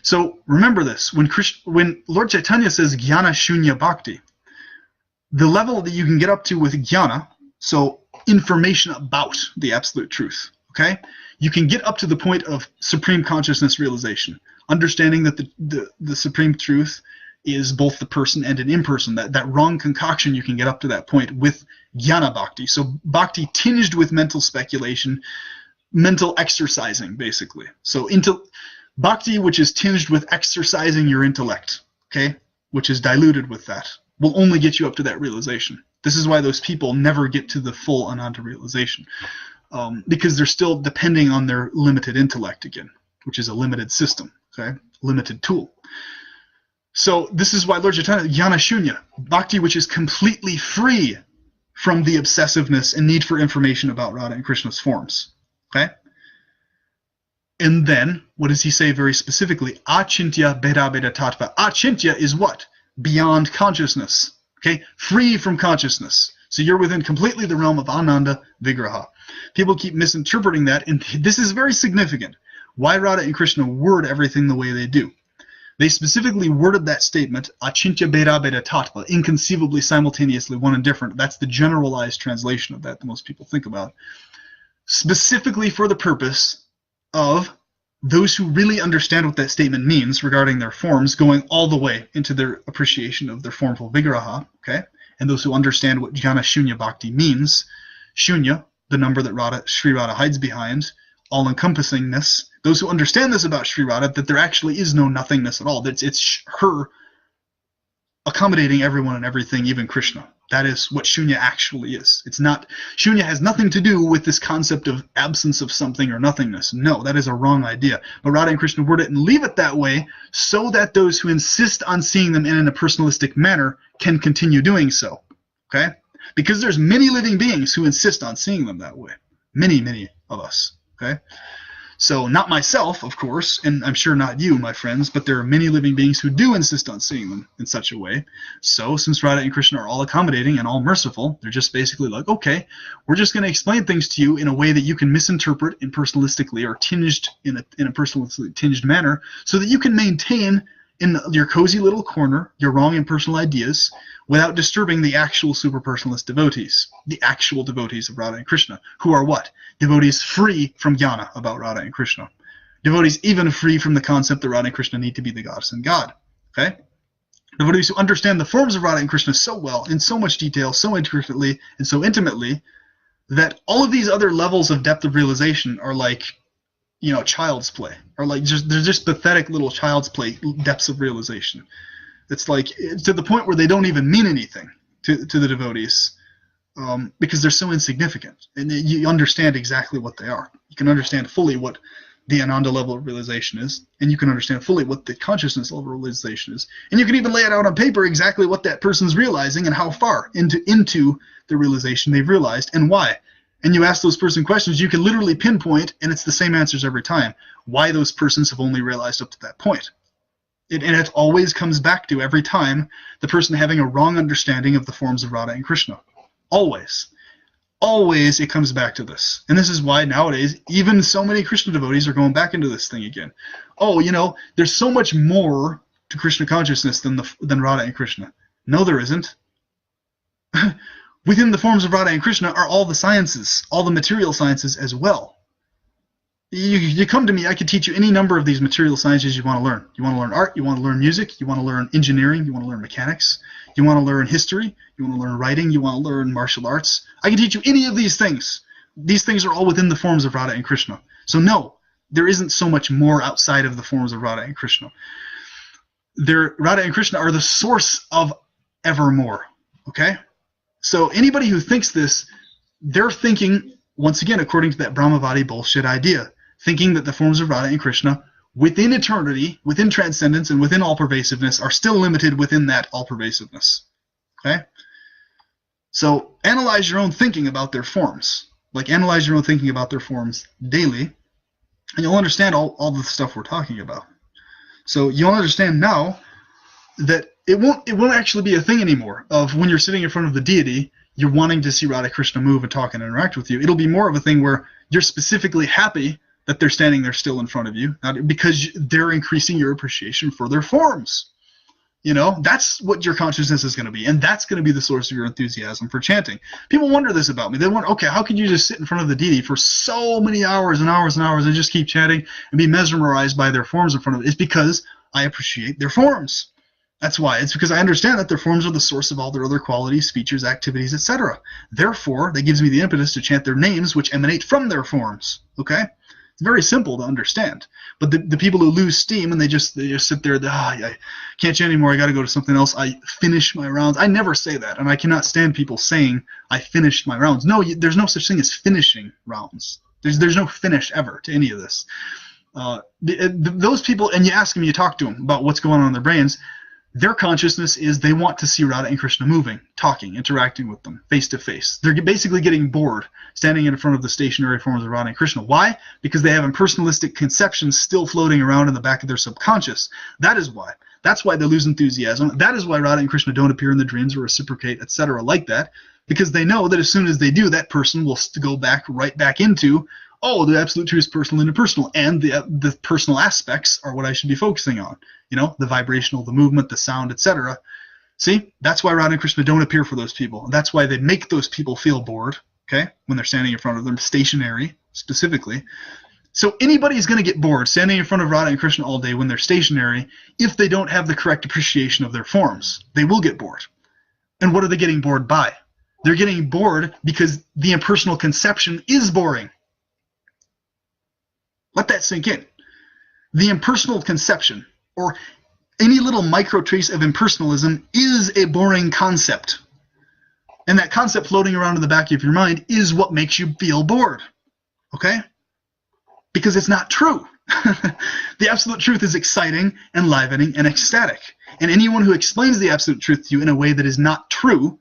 So remember this, when Lord Chaitanya says jnana shunya bhakti, the level that you can get up to with jnana, so information about the absolute truth, okay? You can get up to the point of supreme consciousness realization, understanding that the supreme truth is both the person and an imperson. That wrong concoction, you can get up to that point with jnana bhakti. So bhakti tinged with mental speculation, mental exercising, basically. So bhakti, which is tinged with exercising your intellect, okay, which is diluted with that, will only get you up to that realization. This is why those people never get to the full Ananda realization, because they're still depending on their limited intellect again, which is a limited system, okay, limited tool. So this is why Lord Chaitanya, jnana shunya, bhakti which is completely free from the obsessiveness and need for information about Radha and Krishna's forms, okay? And then, what does he say very specifically? Achintya beda beda tattva. Achintya is what? Beyond consciousness, okay? Free from consciousness. So you're within completely the realm of Ananda Vigraha. People keep misinterpreting that, and this is very significant. Why Radha and Krishna word everything the way they do. They specifically worded that statement, Achintya beda beda tattva, inconceivably simultaneously, one and different. That's the generalized translation of that most people think about. Specifically for the purpose of those who really understand what that statement means regarding their forms, going all the way into their appreciation of their formful vigraha, okay? And those who understand what jnana shunya bhakti means, shunya, the number that Sri Radha hides behind, all-encompassingness, those who understand this about Sri Radha, that there actually is no nothingness at all. It's her accommodating everyone and everything, even Krishna. That is what shunya actually is. It's not, shunya has nothing to do with this concept of absence of something or nothingness. No, that is a wrong idea. But Radha and Krishna word it and leave it that way so that those who insist on seeing them in a personalistic manner can continue doing so. Okay? Because there's many living beings who insist on seeing them that way. Many, many of us. Okay? So not myself, of course, and I'm sure not you, my friends, but there are many living beings who do insist on seeing them in such a way. So since Radha and Krishna are all accommodating and all merciful, they're just basically like, okay, we're just going to explain things to you in a way that you can misinterpret impersonalistically or tinged in a personalistically tinged manner so that you can maintain in your cozy little corner your wrong impersonal ideas without disturbing the actual superpersonalist devotees, the actual devotees of Radha and Krishna, who are what? Devotees free from jnana about Radha and Krishna. Devotees even free from the concept that Radha and Krishna need to be the goddess and God. Okay? Devotees who understand the forms of Radha and Krishna so well, in so much detail, so intricately, and so intimately, that all of these other levels of depth of realization are like, child's play. Or like they're just pathetic little child's play depths of realization. It's like to the point where they don't even mean anything to the devotees because they're so insignificant. And you understand exactly what they are. You can understand fully what the Ananda level of realization is, and you can understand fully what the consciousness level of realization is. And you can even lay it out on paper exactly what that person's realizing and how far into the realization they've realized and why. And you ask those person questions, you can literally pinpoint, and it's the same answers every time, why those persons have only realized up to that point. And it always comes back to, every time, the person having a wrong understanding of the forms of Radha and Krishna. Always. Always it comes back to this. And this is why nowadays, even so many Krishna devotees are going back into this thing again. Oh, there's so much more to Krishna consciousness than Radha and Krishna. No, there isn't. Within the forms of Radha and Krishna are all the sciences, all the material sciences as well. You come to me, I could teach you any number of these material sciences you want to learn. You want to learn art, you want to learn music, you want to learn engineering, you want to learn mechanics, you want to learn history, you want to learn writing, you want to learn martial arts. I can teach you any of these things. These things are all within the forms of Radha and Krishna. So no, there isn't so much more outside of the forms of Radha and Krishna. Radha and Krishna are the source of evermore. Okay? So anybody who thinks this, they're thinking, once again, according to that Brahmavadi bullshit idea, thinking that the forms of Radha and Krishna within eternity, within transcendence, and within all-pervasiveness are still limited within that all-pervasiveness. Okay? So analyze your own thinking about their forms. Like, analyze your own thinking about their forms daily, and you'll understand all the stuff we're talking about. So you'll understand now that it won't actually be a thing anymore of when you're sitting in front of the deity, you're wanting to see Radha Krishna move and talk and interact with you. It'll be more of a thing where you're specifically happy that they're standing there still in front of you, because they're increasing your appreciation for their forms. You know, that's what your consciousness is going to be, and that's going to be the source of your enthusiasm for chanting. People wonder this about me. They wonder, okay, how could you just sit in front of the deity for so many hours and hours and hours and just keep chanting and be mesmerized by their forms in front of it? It's because I appreciate their forms. That's why. It's because I understand that their forms are the source of all their other qualities, features, activities, etc. Therefore, that gives me the impetus to chant their names, which emanate from their forms. Okay? It's very simple to understand. But the people who lose steam and they just sit there, I can't chant anymore, I got to go to something else, I finish my rounds. I never say that, and I cannot stand people saying, I finished my rounds. No, there's no such thing as finishing rounds. There's no finish ever to any of this. Those people, and you ask them, you talk to them about what's going on in their brains, their consciousness is they want to see Radha and Krishna moving, talking, interacting with them, face to face. They're basically getting bored standing in front of the stationary forms of Radha and Krishna. Why? Because they have impersonalistic conceptions still floating around in the back of their subconscious. That is why. That's why they lose enthusiasm. That is why Radha and Krishna don't appear in the dreams or reciprocate, etc. like that, because they know that as soon as they do, that person will go right back into, oh, the absolute truth is personal and impersonal, and the personal aspects are what I should be focusing on. You know, the vibrational, the movement, the sound, etc. See, that's why Radha and Krishna don't appear for those people. That's why they make those people feel bored, okay, when they're standing in front of them, stationary, specifically. So anybody's going to get bored standing in front of Radha and Krishna all day when they're stationary if they don't have the correct appreciation of their forms. They will get bored. And what are they getting bored by? They're getting bored because the impersonal conception is boring. Let that sink in. The impersonal conception, or any little micro trace of impersonalism, is a boring concept. And that concept floating around in the back of your mind is what makes you feel bored. Okay? Because it's not true. The absolute truth is exciting, enlivening, and ecstatic. And anyone who explains the absolute truth to you in a way that is not true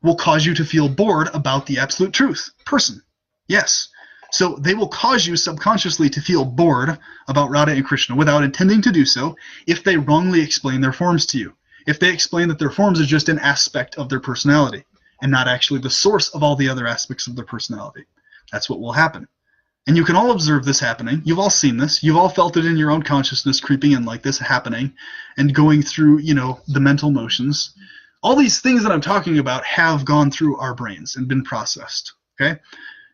will cause you to feel bored about the absolute truth. Person. Yes. So they will cause you subconsciously to feel bored about Radha and Krishna without intending to do so if they wrongly explain their forms to you. If they explain that their forms are just an aspect of their personality and not actually the source of all the other aspects of their personality. That's what will happen. And you can all observe this happening. You've all seen this. You've all felt it in your own consciousness creeping in like this happening and going through, you know, the mental motions. All these things that I'm talking about have gone through our brains and been processed. Okay?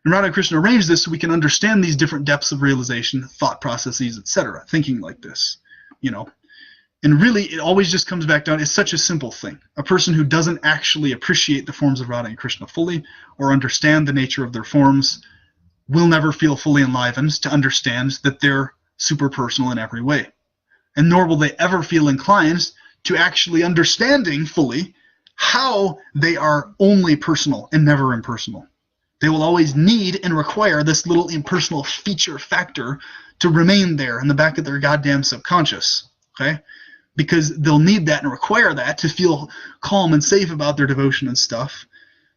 And Radha and Krishna arranged this so we can understand these different depths of realization, thought processes, etc., thinking like this, you know. And really, it always just comes back down, it's such a simple thing. A person who doesn't actually appreciate the forms of Radha and Krishna fully or understand the nature of their forms will never feel fully enlivened to understand that they're super personal in every way. And nor will they ever feel inclined to actually understanding fully how they are only personal and never impersonal. They will always need and require this little impersonal feature factor to remain there in the back of their goddamn subconscious, okay? Because they'll need that and require that to feel calm and safe about their devotion and stuff,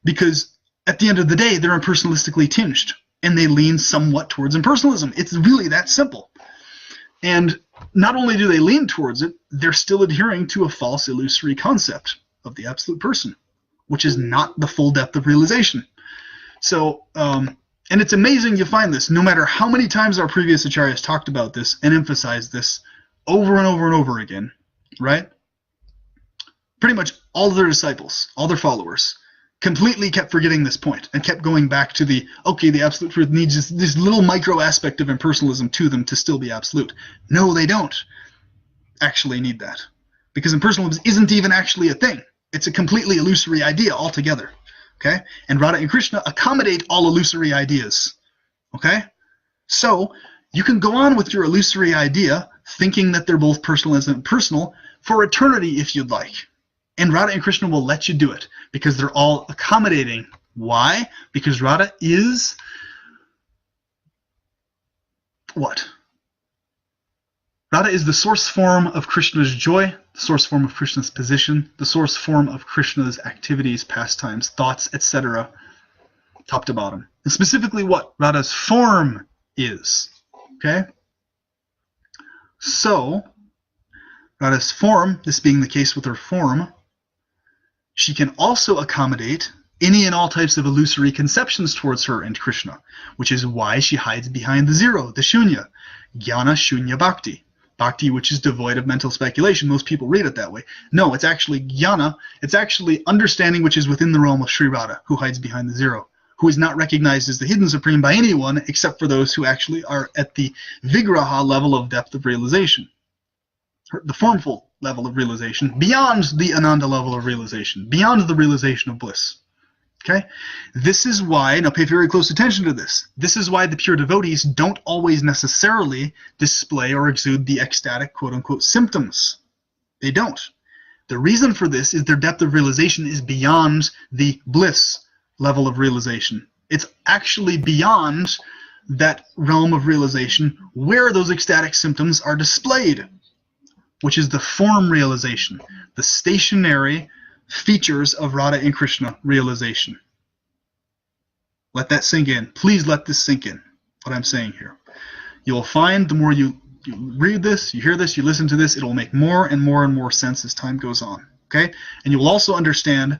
because at the end of the day, they're impersonalistically tinged, and they lean somewhat towards impersonalism. It's really that simple. And not only do they lean towards it, they're still adhering to a false illusory concept of the absolute person, which is not the full depth of realization. So, and it's amazing you find this, no matter how many times our previous acharyas talked about this and emphasized this over and over and over again, right? Pretty much all of their disciples, all their followers, completely kept forgetting this point and kept going back to the absolute truth needs this little micro aspect of impersonalism to them to still be absolute. No, they don't actually need that, because impersonalism isn't even actually a thing. It's a completely illusory idea altogether. Okay? And Radha and Krishna accommodate all illusory ideas. Okay? So you can go on with your illusory idea thinking that they're both personal and impersonal for eternity if you'd like. And Radha and Krishna will let you do it because they're all accommodating. Why? Because Radha is what? Radha is the source form of Krishna's joy, the source form of Krishna's position, the source form of Krishna's activities, pastimes, thoughts, etc., top to bottom. And specifically what Radha's form is. Okay? So, Radha's form, this being the case with her form, she can also accommodate any and all types of illusory conceptions towards her and Krishna, which is why she hides behind the zero, the shunya, jnana shunya bhakti. Bhakti, which is devoid of mental speculation. Most people read it that way. No, it's actually jnana. It's actually understanding which is within the realm of Sri Radha, who hides behind the zero, who is not recognized as the hidden supreme by anyone except for those who actually are at the vigraha level of depth of realization, the formful level of realization, beyond the ananda level of realization, beyond the realization of bliss. Okay? This is why, now pay very close attention to this, this is why the pure devotees don't always necessarily display or exude the ecstatic quote-unquote symptoms. They don't. The reason for this is their depth of realization is beyond the bliss level of realization. It's actually beyond that realm of realization where those ecstatic symptoms are displayed, which is the form realization, the stationary features of Radha and Krishna realization. Let that sink in. Please let this sink in, what I'm saying here. You'll find the more you read this, you hear this, you listen to this, it will make more and more and more sense as time goes on. Okay? And you will also understand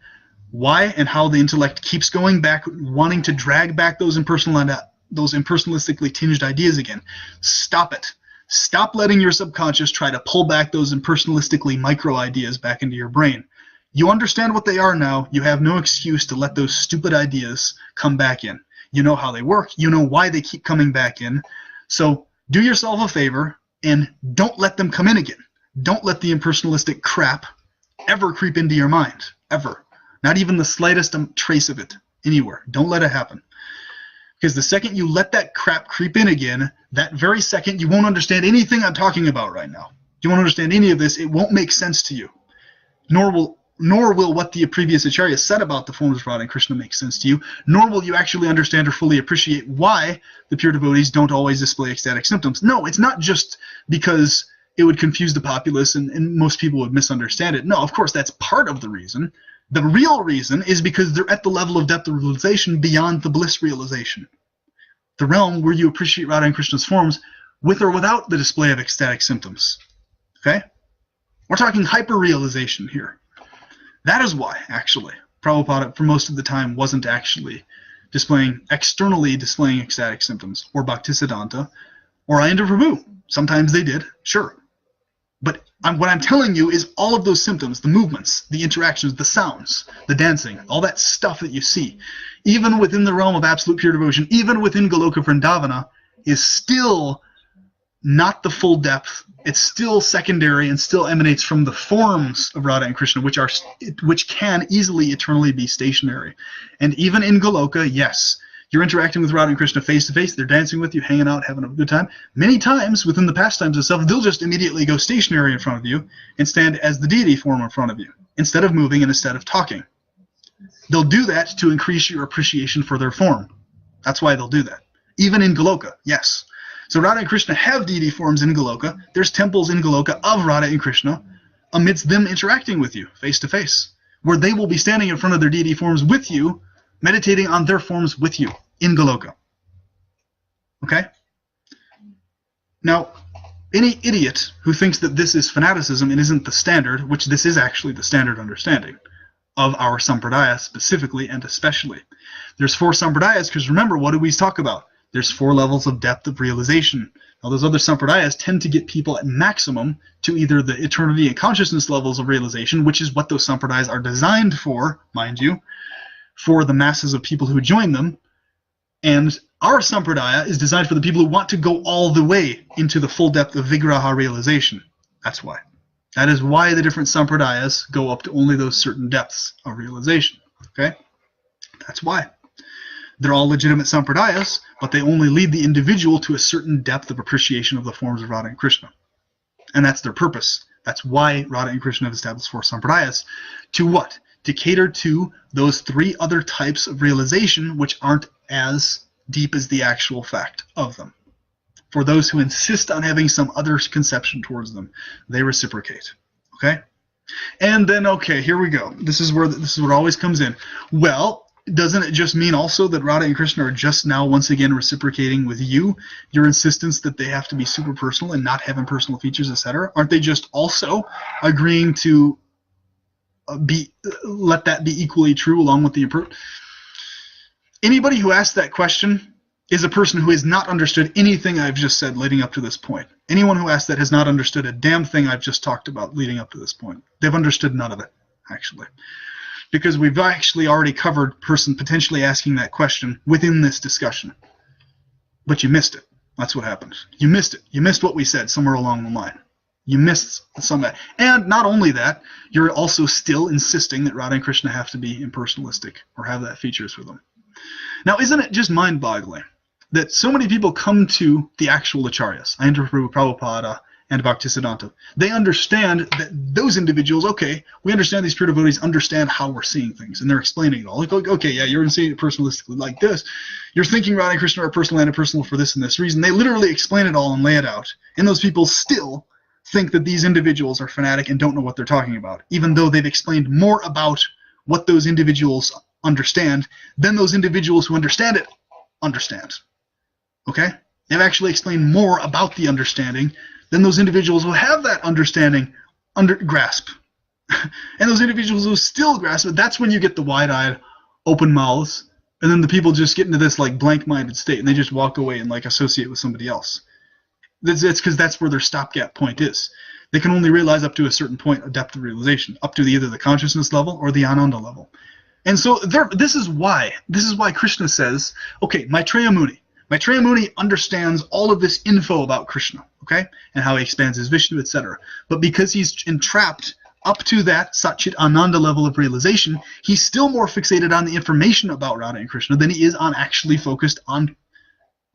why and how the intellect keeps going back, wanting to drag back those impersonalistically tinged ideas again. Stop it. Stop letting your subconscious try to pull back those impersonalistically micro ideas back into your brain. You understand what they are now. You have no excuse to let those stupid ideas come back in. You know how they work. You know why they keep coming back in. So do yourself a favor and don't let them come in again. Don't let the impersonalistic crap ever creep into your mind. Ever. Not even the slightest trace of it anywhere. Don't let it happen. Because the second you let that crap creep in again, that very second you won't understand anything I'm talking about right now. You won't understand any of this. It won't make sense to you. Nor will what the previous Acharya said about the forms of Radha and Krishna make sense to you, nor will you actually understand or fully appreciate why the pure devotees don't always display ecstatic symptoms. No, it's not just because it would confuse the populace and most people would misunderstand it. No, of course, that's part of the reason. The real reason is because they're at the level of depth of realization beyond the bliss realization, the realm where you appreciate Radha and Krishna's forms with or without the display of ecstatic symptoms. Okay? We're talking hyper-realization here. That is why, actually, Prabhupada, for most of the time, wasn't actually externally displaying ecstatic symptoms, or Bhaktisiddhanta, or Ayendra Prabhu. Sometimes they did, sure. But what I'm telling you is all of those symptoms, the movements, the interactions, the sounds, the dancing, all that stuff that you see, even within the realm of absolute pure devotion, even within Goloka Vrindavana, is still not the full depth. It's still secondary and still emanates from the forms of Radha and Krishna, which can easily eternally be stationary. And even in Goloka, yes, you're interacting with Radha and Krishna face to face. They're dancing with you, hanging out, having a good time. Many times within the pastimes itself, they'll just immediately go stationary in front of you and stand as the deity form in front of you, instead of moving and instead of talking. They'll do that to increase your appreciation for their form. That's why they'll do that. Even in Goloka, yes. So Radha and Krishna have deity forms in Goloka. There's temples in Goloka of Radha and Krishna amidst them interacting with you face to face, where they will be standing in front of their deity forms with you, meditating on their forms with you in Goloka. Okay? Now, any idiot who thinks that this is fanaticism and isn't the standard, which this is actually the standard understanding of our sampradaya specifically and especially. There's 4 sampradayas because remember, what do we talk about? There's 4 levels of depth of realization. Now, those other sampradayas tend to get people at maximum to either the eternity and consciousness levels of realization, which is what those sampradayas are designed for, mind you, for the masses of people who join them, and our sampradaya is designed for the people who want to go all the way into the full depth of vigraha realization. That's why. That is why the different sampradayas go up to only those certain depths of realization. Okay? That's why. They're all legitimate sampradayas, but they only lead the individual to a certain depth of appreciation of the forms of Radha and Krishna. And that's their purpose. That's why Radha and Krishna have established 4 sampradayas. To what? To cater to those 3 other types of realization which aren't as deep as the actual fact of them. For those who insist on having some other conception towards them, they reciprocate. Okay? And then, okay, here we go. This is where always comes in. Well, doesn't it just mean also that Radha and Krishna are just now once again reciprocating with you, your insistence that they have to be super personal and not have impersonal features, etc.? Aren't they just also agreeing to let that be equally true along with the Anybody who asks that question is a person who has not understood anything I've just said leading up to this point. Anyone who asks that has not understood a damn thing I've just talked about leading up to this point. They've understood none of it, actually. Because we've actually already covered person potentially asking that question within this discussion. But you missed it. That's what happened. You missed it. You missed what we said somewhere along the line. You missed some of that. And not only that, you're also still insisting that Radha and Krishna have to be impersonalistic or have that features for them. Now, isn't it just mind-boggling that so many people come to the actual acharyas, Ayaprabhu, Prabhupada, and Bhaktisiddhanta? They understand that those individuals, okay, we understand these pure devotees understand how we're seeing things, and they're explaining it all. Like, okay, yeah, you're seeing it personalistically like this. You're thinking Radha and Krishna are personal and impersonal for this and this reason. They literally explain it all and lay it out. And those people still think that these individuals are fanatic and don't know what they're talking about, even though they've explained more about what those individuals understand than those individuals who understand it understand. Okay? They've actually explained more about the understanding than those individuals who have that understanding grasp. And those individuals who still grasp it, that's when you get the wide-eyed, open mouths, and then the people just get into this like blank-minded state, and they just walk away and like associate with somebody else. It's because that's where their stopgap point is. They can only realize up to a certain point, a depth of realization, up to either the consciousness level or the ananda level. And so this is why Krishna says, okay, Maitreya Muni understands all of this info about Krishna, okay, and how he expands his Vishnu, etc. But because he's entrapped up to that Satchit Ananda level of realization, he's still more fixated on the information about Radha and Krishna than he is on actually focused on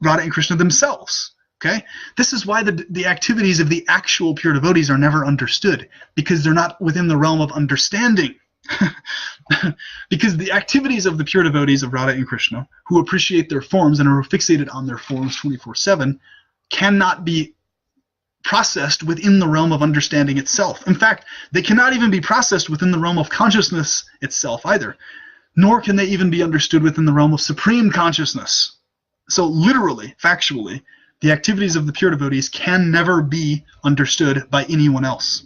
Radha and Krishna themselves. Okay? This is why the activities of the actual pure devotees are never understood, because they're not within the realm of understanding. Because the activities of the pure devotees of Radha and Krishna, who appreciate their forms and are fixated on their forms 24/7, cannot be processed within the realm of understanding itself. In fact, they cannot even be processed within the realm of consciousness itself either, nor can they even be understood within the realm of supreme consciousness. So literally, factually, the activities of the pure devotees can never be understood by anyone else.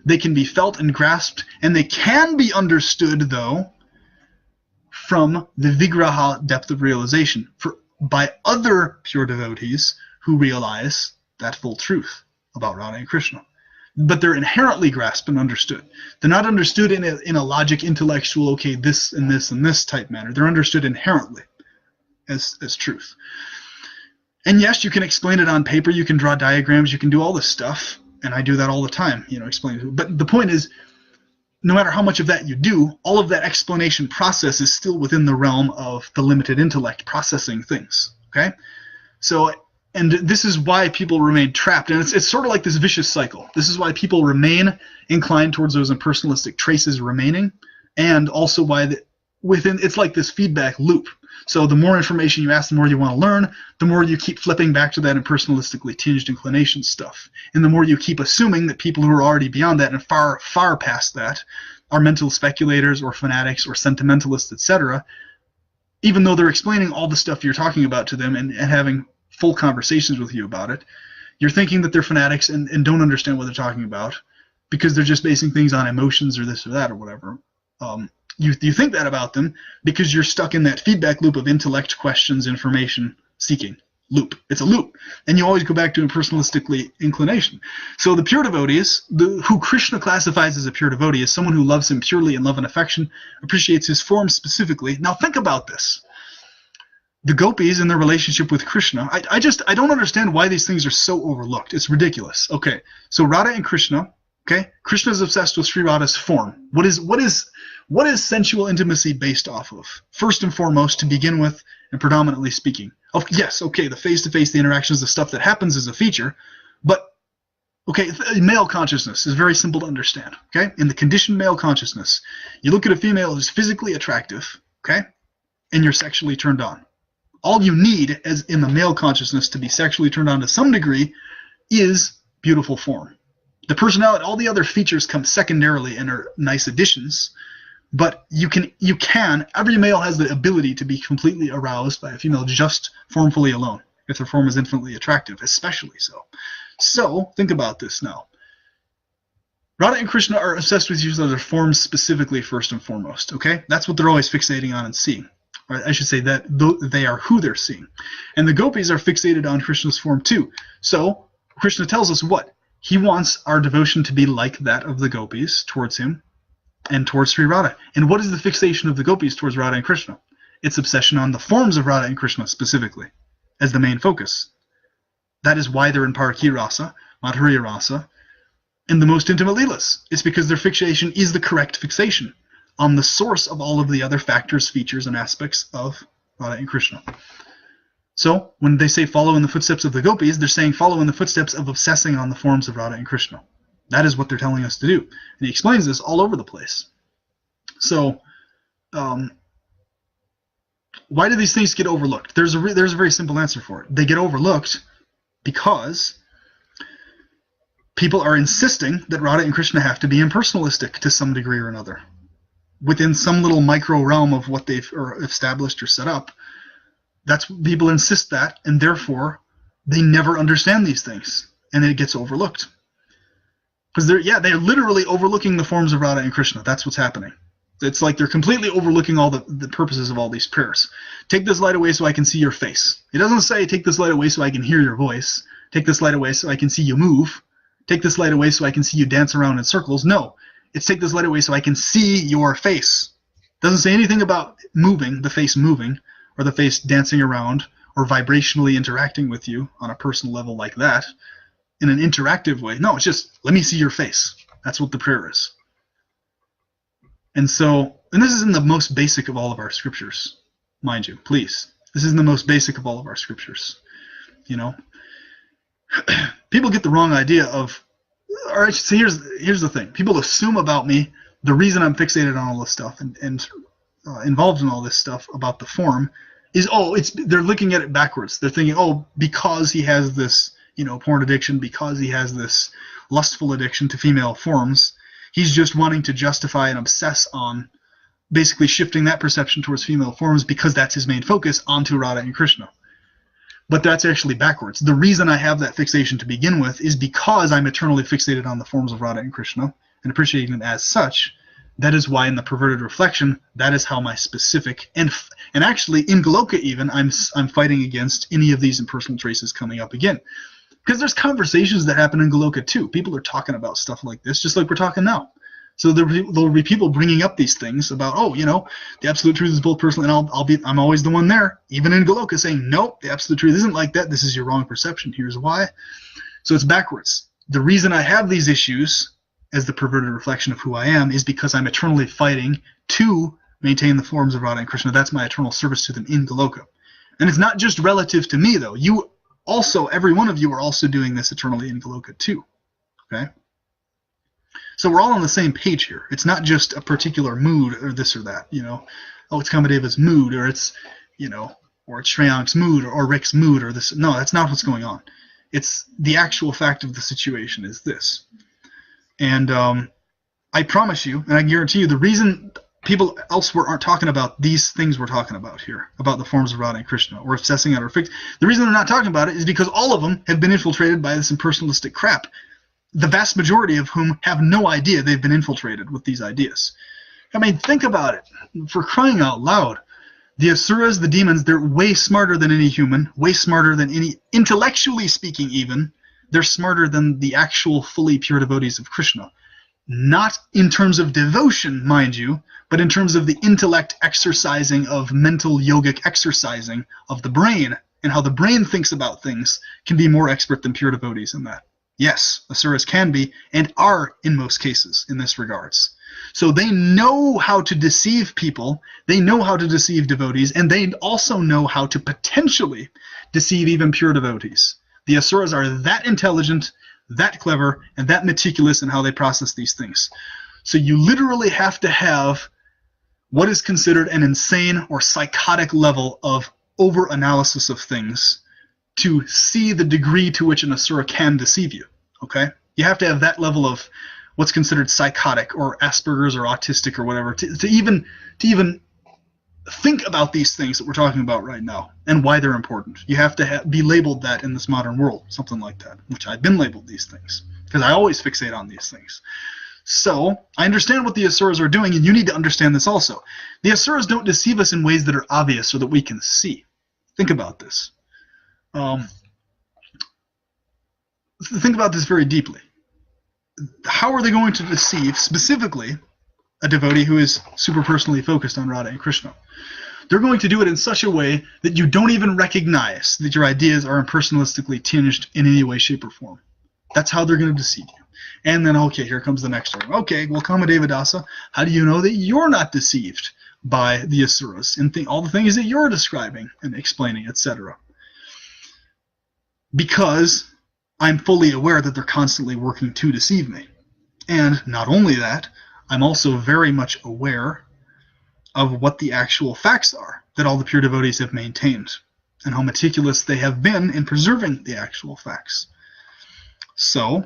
They can be felt and grasped, and they can be understood, though, from the vigraha depth of realization by other pure devotees who realize that full truth about Radha and Krishna. But they're inherently grasped and understood. They're not understood in a logic, intellectual, okay, this and this and this type manner. They're understood inherently as truth. And yes, you can explain it on paper, you can draw diagrams, you can do all this stuff, and I do that all the time, explain it. But the point is, no matter how much of that you do, all of that explanation process is still within the realm of the limited intellect processing things, okay? So, and this is why people remain trapped, and it's sort of like this vicious cycle. This is why people remain inclined towards those impersonalistic traces remaining, and also why it's like this feedback loop. So the more information you ask, the more you want to learn, the more you keep flipping back to that impersonalistically tinged inclination stuff. And the more you keep assuming that people who are already beyond that and far, far past that are mental speculators or fanatics or sentimentalists, etc., even though they're explaining all the stuff you're talking about to them and having full conversations with you about it, you're thinking that they're fanatics and don't understand what they're talking about because they're just basing things on emotions or this or that or whatever. You think that about them because you're stuck in that feedback loop of intellect, questions, information, seeking. loop. It's a loop. And you always go back to impersonalistically inclination. So the pure devotees, who Krishna classifies as a pure devotee, is someone who loves him purely in love and affection, appreciates his form specifically. Now think about this. The gopis in their relationship with Krishna, I don't understand why these things are so overlooked. It's ridiculous. Okay, so Radha and Krishna, okay? Krishna is obsessed with Sri Radha's form. What is sensual intimacy based off of? First and foremost, to begin with, and predominantly speaking. Oh, yes, okay, the face-to-face, the interactions, the stuff that happens is a feature, but, okay, male consciousness is very simple to understand, okay? In the conditioned male consciousness, you look at a female who's physically attractive, okay, and you're sexually turned on. All you need, as in the male consciousness, to be sexually turned on to some degree is beautiful form. The personality, all the other features come secondarily and are nice additions, but every male has the ability to be completely aroused by a female just formfully alone, if their form is infinitely attractive, especially so. So, think about this now. Radha and Krishna are obsessed with each other's forms specifically first and foremost, okay? That's what they're always fixating on and seeing. Or I should say that they are who they're seeing. And the gopis are fixated on Krishna's form too. So, Krishna tells us what? He wants our devotion to be like that of the gopis towards him and towards Sri Radha. And what is the fixation of the gopis towards Radha and Krishna? It's obsession on the forms of Radha and Krishna specifically as the main focus. That is why they're in Paraki Rasa, Madhurya Rasa, and the most intimate leelas. It's because their fixation is the correct fixation on the source of all of the other factors, features, and aspects of Radha and Krishna. So, when they say follow in the footsteps of the gopis, they're saying follow in the footsteps of obsessing on the forms of Radha and Krishna. That is what they're telling us to do. And he explains this all over the place. So, why do these things get overlooked? There's a very simple answer for it. They get overlooked because people are insisting that Radha and Krishna have to be impersonalistic to some degree or another. Within some little micro realm of what they've established or set up, people insist that, and therefore they never understand these things, and it gets overlooked. Because they're literally overlooking the forms of Radha and Krishna. That's what's happening. It's like they're completely overlooking all the purposes of all these prayers. Take this light away so I can see your face. It doesn't say take this light away so I can hear your voice. Take this light away so I can see you move. Take this light away so I can see you dance around in circles. No, it's take this light away so I can see your face. It doesn't say anything about moving, the face moving, or the face dancing around, or vibrationally interacting with you on a personal level like that, in an interactive way. No, it's just, let me see your face. That's what the prayer is. And this is in the most basic of all of our scriptures, mind you, please. This is in the most basic of all of our scriptures. You know, people get the wrong idea of, or I should say, here's the thing. People assume about me, the reason I'm fixated on all this stuff and involved in all this stuff about the form is, they're looking at it backwards. They're thinking, because he has this, porn addiction, because he has this lustful addiction to female forms, he's just wanting to justify and obsess on basically shifting that perception towards female forms because that's his main focus onto Radha and Krishna. But that's actually backwards. The reason I have that fixation to begin with is because I'm eternally fixated on the forms of Radha and Krishna and appreciating them as such. That is why in the perverted reflection, that is how my specific, and actually in Goloka even, I'm fighting against any of these impersonal traces coming up again. Because there's conversations that happen in Goloka too. People are talking about stuff like this, just like we're talking now. So there'll be people bringing up these things about, the absolute truth is both personal, and I'm always the one there, even in Goloka, saying, nope, the absolute truth isn't like that. This is your wrong perception. Here's why. So it's backwards. The reason I have these issues as the perverted reflection of who I am is because I'm eternally fighting to maintain the forms of Radha and Krishna. That's my eternal service to them in Goloka. And it's not just relative to me, though. You also, every one of you are also doing this eternally in Goloka too. Okay? So we're all on the same page here. It's not just a particular mood or this or that, it's Kamadeva's mood, or it's, or it's Shreyank's mood, or Rick's mood, or this. No, that's not what's going on. It's the actual fact of the situation is this. And I promise you, and I guarantee you, the reason people elsewhere aren't talking about these things we're talking about here, about the forms of Radha and Krishna, or obsessing on or fixed, the reason they're not talking about it is because all of them have been infiltrated by this impersonalistic crap. The vast majority of whom have no idea they've been infiltrated with these ideas. I mean, think about it. For crying out loud, The asuras, the demons, they're way smarter than any human, way smarter than any, intellectually speaking even, they're smarter than the actual fully pure devotees of Krishna. Not in terms of devotion, mind you, but in terms of the intellect exercising, of mental yogic exercising of the brain, and how the brain thinks about things, can be more expert than pure devotees in that. Yes, asuras can be, and are in most cases in this regards. So they know how to deceive people, they know how to deceive devotees, and they also know how to potentially deceive even pure devotees. The asuras are that intelligent, that clever, and that meticulous in how they process these things. So you literally have to have what is considered an insane or psychotic level of over-analysis of things to see the degree to which an asura can deceive you. Okay? You have to have that level of what's considered psychotic or Asperger's or autistic or whatever to even think about these things that we're talking about right now and why they're important. You have to be labeled that in this modern world, something like that, which I've been labeled these things because I always fixate on these things. So I understand what the asuras are doing, and you need to understand this also. The asuras don't deceive us in ways that are obvious or that we can see. Think about this. Think about this very deeply. How are they going to deceive, specifically, a devotee who is super personally focused on Radha and Krishna? They're going to do it in such a way that you don't even recognize that your ideas are impersonalistically tinged in any way, shape, or form. That's how they're going to deceive you. And then, okay, here comes the next one. Okay, well, Kamadeva Dasa, how do you know that you're not deceived by the asuras and all the things that you're describing and explaining, etc.? Because I'm fully aware that they're constantly working to deceive me. And not only that, I'm also very much aware of what the actual facts are that all the pure devotees have maintained and how meticulous they have been in preserving the actual facts. So,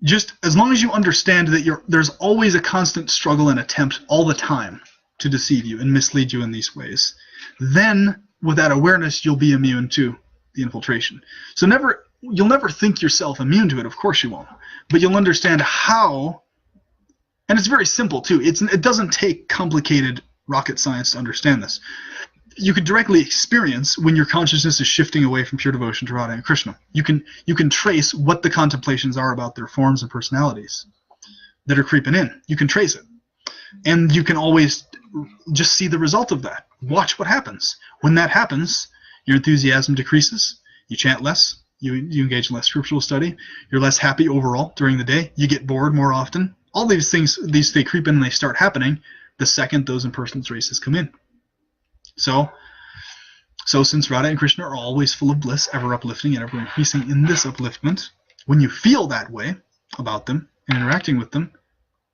just as long as you understand that there's always a constant struggle and attempt all the time to deceive you and mislead you in these ways, then with that awareness you'll be immune to the infiltration. So you'll never think yourself immune to it, of course you won't, but you'll understand how. And it's very simple too. It doesn't take complicated rocket science to understand this. You could directly experience when your consciousness is shifting away from pure devotion to Radha and Krishna. You can trace what the contemplations are about their forms and personalities that are creeping in. You can trace it. And you can always just see the result of that. Watch what happens. When that happens, your enthusiasm decreases, you chant less, you engage in less scriptural study, you're less happy overall during the day, you get bored more often. All these things, they creep in and they start happening the second those impersonal traces come in. So since Radha and Krishna are always full of bliss, ever uplifting and ever increasing in this upliftment, when you feel that way about them and interacting with them,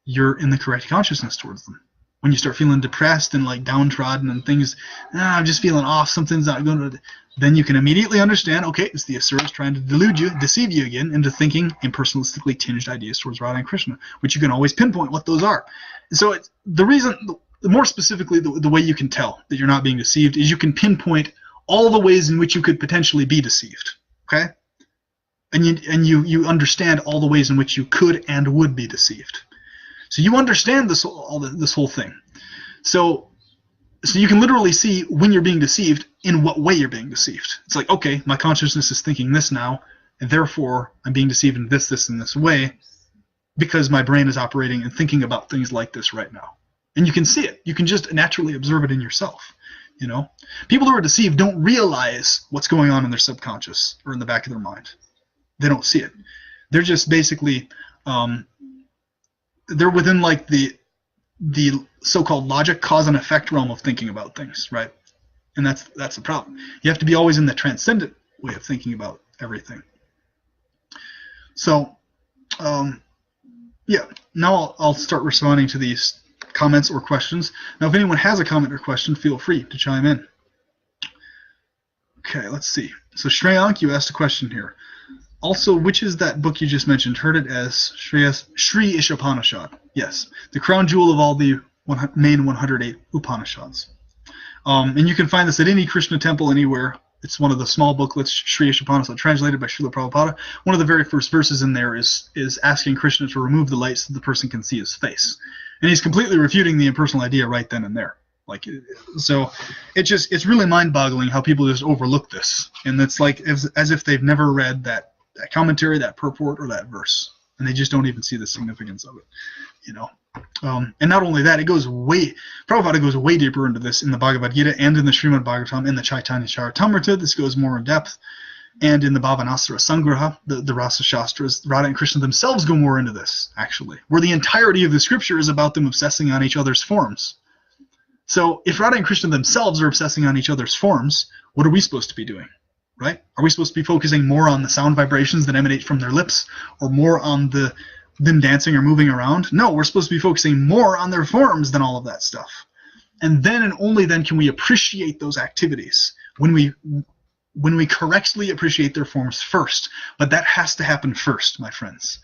you're in the correct consciousness towards them. When you start feeling depressed and like downtrodden and things, I'm just feeling off, something's not going to, then you can immediately understand, okay, it's the asuras trying to delude you, deceive you again into thinking impersonalistically tinged ideas towards Radha and Krishna, which you can always pinpoint what those are. And so it's the reason, more specifically, the way you can tell that you're not being deceived is you can pinpoint all the ways in which you could potentially be deceived, okay? And you understand all the ways in which you could and would be deceived. So you understand this whole thing. So you can literally see when you're being deceived, in what way you're being deceived. It's like, okay, my consciousness is thinking this now, and therefore I'm being deceived in this, and this way, because my brain is operating and thinking about things like this right now. And you can see it. You can just naturally observe it in yourself. You know, people who are deceived don't realize what's going on in their subconscious or in the back of their mind. They don't see it. They're just basically they're within like the so-called logic, cause and effect realm of thinking about things, right? And that's the problem. You have to be always in the transcendent way of thinking about everything. So, yeah. Now I'll start responding to these comments or questions. Now, if anyone has a comment or question, feel free to chime in. Okay, let's see. So Shreyank, you asked a question here. Also, which is that book you just mentioned? Heard it as Sri Ishopanishad. Yes, the crown jewel of all the main 108 Upanishads. And you can find this at any Krishna temple anywhere. It's one of the small booklets, Sri Ishopanishad, translated by Srila Prabhupada. One of the very first verses in there is asking Krishna to remove the light so the person can see his face. And he's completely refuting the impersonal idea right then and there. Like, so it's really mind-boggling how people just overlook this, and it's like as if they've never read that commentary, that purport, or that verse, and they just don't even see the significance of it, you know. And not only that, Prabhupada goes way deeper into this in the Bhagavad Gita and in the Srimad Bhagavatam, in the Chaitanya Charitamrita. This goes more in depth, and in the Bhavanasara Sangraha, the Rasa Shastras, Radha and Krishna themselves go more into this, actually, where the entirety of the scripture is about them obsessing on each other's forms. So if Radha and Krishna themselves are obsessing on each other's forms, what are we supposed to be doing, right? Are we supposed to be focusing more on the sound vibrations that emanate from their lips, or more on them dancing or moving around? No, we're supposed to be focusing more on their forms than all of that stuff. And then and only then can we appreciate those activities, when we correctly appreciate their forms first. But that has to happen first, my friends.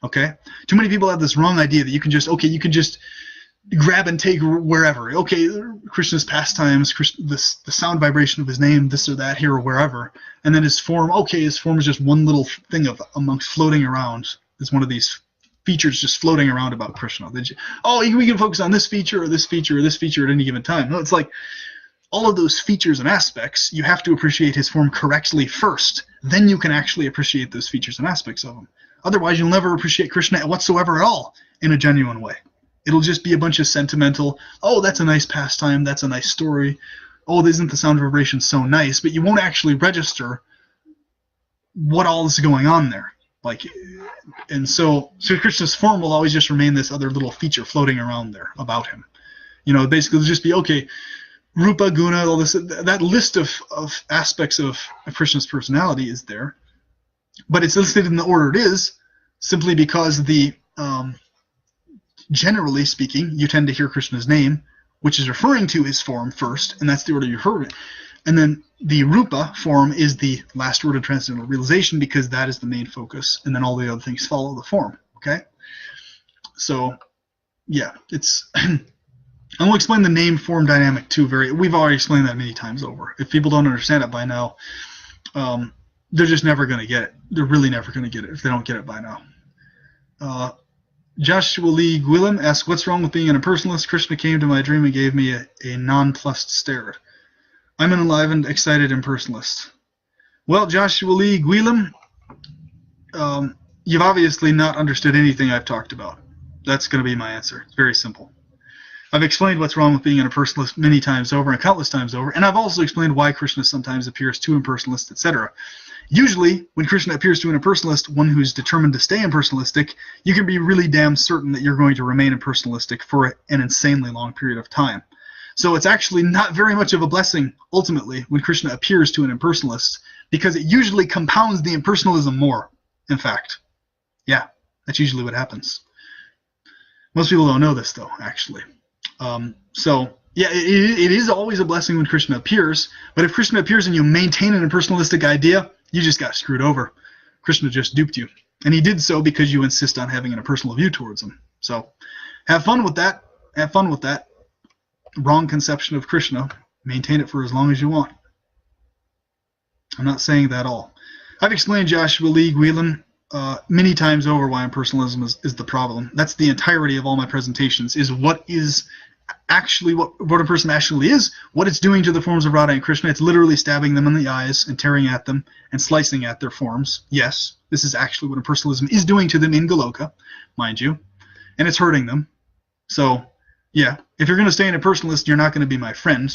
Okay? Too many people have this wrong idea that you can just grab and take wherever. Okay, Krishna's pastimes, the sound vibration of his name, this or that, here or wherever, and then his form. Okay, his form is just one little thing amongst floating around. It's one of these features just floating around about Krishna. We can focus on this feature or this feature or this feature at any given time. No, it's like all of those features and aspects, you have to appreciate his form correctly first. Then you can actually appreciate those features and aspects of him. Otherwise, you'll never appreciate Krishna whatsoever at all in a genuine way. It'll just be a bunch of sentimental, oh, that's a nice pastime, that's a nice story, oh, isn't the sound vibration so nice, but you won't actually register what all is going on there. Like, and so Krishna's form will always just remain this other little feature floating around there about him. You know, basically it'll just be, okay, Rupa, Guna, all this, that list of aspects of Krishna's personality is there, but it's listed in the order it is, simply because generally speaking, you tend to hear Krishna's name, which is referring to his form first, and that's the order you heard it. And then the Rupa form is the last word of transcendental realization, because that is the main focus, and then all the other things follow the form. Okay? So, yeah, it's... I'm going to explain the name-form dynamic too. We've already explained that many times over. If people don't understand it by now, they're just never going to get it. They're really never going to get it if they don't get it by now. Joshua Lee Gwilym asks, what's wrong with being an impersonalist? Krishna came to my dream and gave me a nonplussed stare. I'm an enlivened, excited impersonalist. Well, Joshua Lee Gwilym, you've obviously not understood anything I've talked about. That's going to be my answer. It's very simple. I've explained what's wrong with being an impersonalist many times over and countless times over, and I've also explained why Krishna sometimes appears to impersonalists, etc. Usually, when Krishna appears to an impersonalist, one who's determined to stay impersonalistic, you can be really damn certain that you're going to remain impersonalistic for an insanely long period of time. So it's actually not very much of a blessing, ultimately, when Krishna appears to an impersonalist, because it usually compounds the impersonalism more, in fact. Yeah, that's usually what happens. Most people don't know this, though, actually. So, yeah, it is always a blessing when Krishna appears, but if Krishna appears and you maintain an impersonalistic idea, you just got screwed over. Krishna just duped you. And he did so because you insist on having an impersonal view towards him. So, have fun with that. Have fun with that wrong conception of Krishna. Maintain it for as long as you want. I'm not saying that at all. I've explained Joshua Lee Gwilym many times over why impersonalism is the problem. That's the entirety of all my presentations, is what is actually what a person actually is, what it's doing to the forms of Radha and Krishna. It's literally stabbing them in the eyes and tearing at them and slicing at their forms. Yes, this is actually what impersonalism is doing to them in Goloka, mind you, and it's hurting them. So, yeah, if you're going to stay an impersonalist, you're not going to be my friend.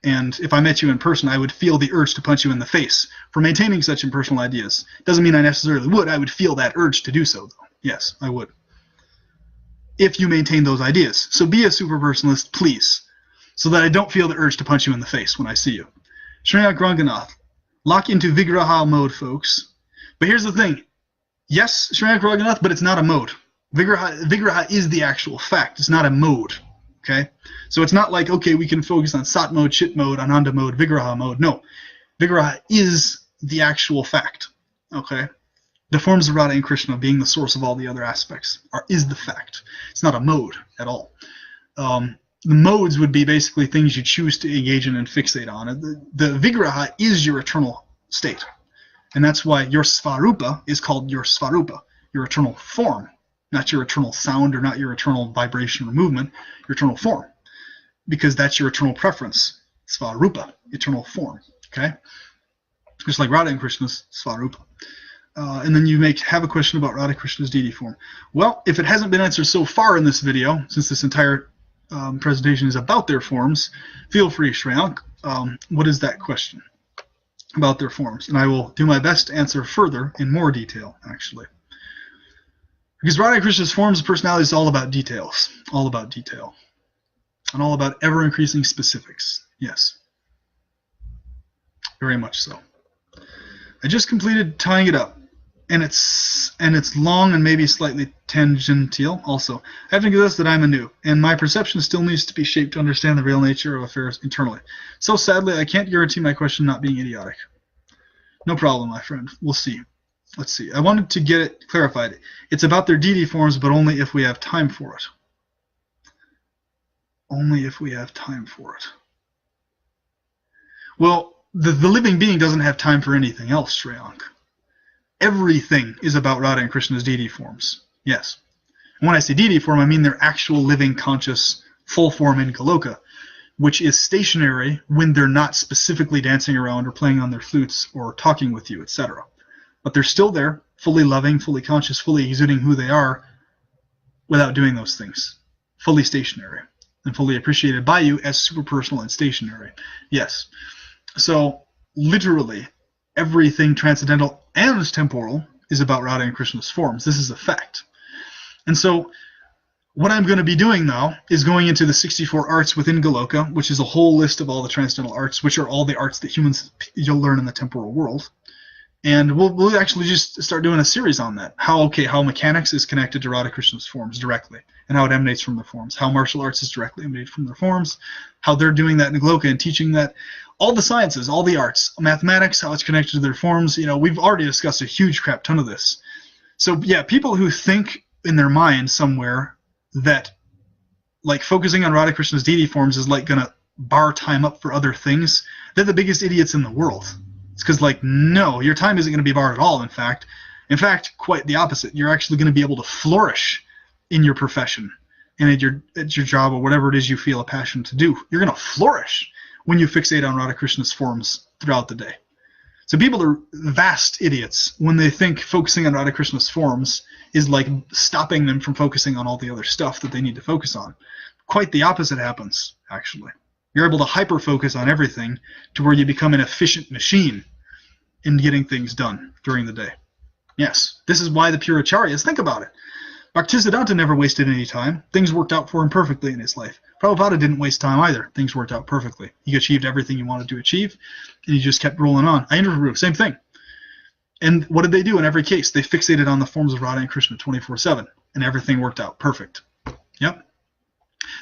And if I met you in person, I would feel the urge to punch you in the face for maintaining such impersonal ideas. Doesn't mean I necessarily would. I would feel that urge to do so, though. Yes, I would. If you maintain those ideas. So be a superpersonalist, please, so that I don't feel the urge to punch you in the face when I see you. Shreyak Ranganath, lock into Vigraha mode, folks. But here's the thing. Yes, Shreyak Ranganath, but it's not a mode. Vigraha is the actual fact. It's not a mode. Okay? So it's not like, okay, we can focus on Sat mode, Chit mode, Ananda mode, Vigraha mode. No. Vigraha is the actual fact. Okay? The forms of Radha and Krishna being the source of all the other aspects is the fact. It's not a mode at all. The modes would be basically things you choose to engage in and fixate on. The Vigraha is your eternal state. And that's why your Svarupa is called your Svarupa, your eternal form. Not your eternal sound or not your eternal vibration or movement, your eternal form. because that's your eternal preference, Svarupa, eternal form. Okay, just like Radha and Krishna's Svarupa. And then you have a question about Radha Krishna's deity form. Well, if it hasn't been answered so far in this video, since this entire presentation is about their forms, feel free, Shreyank. What is that question about their forms? And I will do my best to answer further in more detail, actually. Because Radha Krishna's forms of personality is all about details, all about detail, and all about ever-increasing specifics. Yes, very much so. I just completed tying it up, and it's long and maybe slightly tangential. Also, I have to confess that I'm a noob, and my perception still needs to be shaped to understand the real nature of affairs internally. So sadly, I can't guarantee my question not being idiotic. No problem, my friend. We'll see. Let's see. I wanted to get it clarified. It's about their deity forms, but only if we have time for it. Only if we have time for it. Well, the living being doesn't have time for anything else, Shreyank. Everything is about Radha and Krishna's deity forms. Yes. And when I say deity form, I mean their actual living, conscious, full form in Goloka, which is stationary when they're not specifically dancing around or playing on their flutes or talking with you, etc. But they're still there, fully loving, fully conscious, fully exuding who they are without doing those things. Fully stationary and fully appreciated by you as super personal and stationary. Yes. So, literally, everything transcendental and temporal is about Radha and Krishna's forms. This is a fact. And so, what I'm going to be doing now is going into the 64 arts within Goloka, which is a whole list of all the transcendental arts, which are all the arts that you'll learn in the temporal world. And we'll actually just start doing a series on that. How mechanics is connected to Radha Krishna's forms directly, and how it emanates from their forms. How martial arts is directly emanated from their forms. How they're doing that in Goloka and teaching that. All the sciences, all the arts, mathematics, how it's connected to their forms. You know, we've already discussed a huge crap ton of this. So yeah, people who think in their mind somewhere that like focusing on Radha Krishna's deity forms is like gonna bar time up for other things, they're the biggest idiots in the world. It's because, like, no, your time isn't going to be barred at all, in fact. In fact, quite the opposite. You're actually going to be able to flourish in your profession and at your job or whatever it is you feel a passion to do. You're going to flourish when you fixate on Radha Krishna's forms throughout the day. So people are vast idiots when they think focusing on Radha Krishna's forms is like stopping them from focusing on all the other stuff that they need to focus on. Quite the opposite happens, actually. You're able to hyper-focus on everything to where you become an efficient machine in getting things done during the day. Yes, this is why the pure acharyas, think about it. Bhaktisiddhanta never wasted any time. Things worked out for him perfectly in his life. Prabhupada didn't waste time either. Things worked out perfectly. He achieved everything he wanted to achieve, and he just kept rolling on. Ayana, same thing. And what did they do in every case? They fixated on the forms of Radha and Krishna 24/7, and everything worked out perfect. Yep.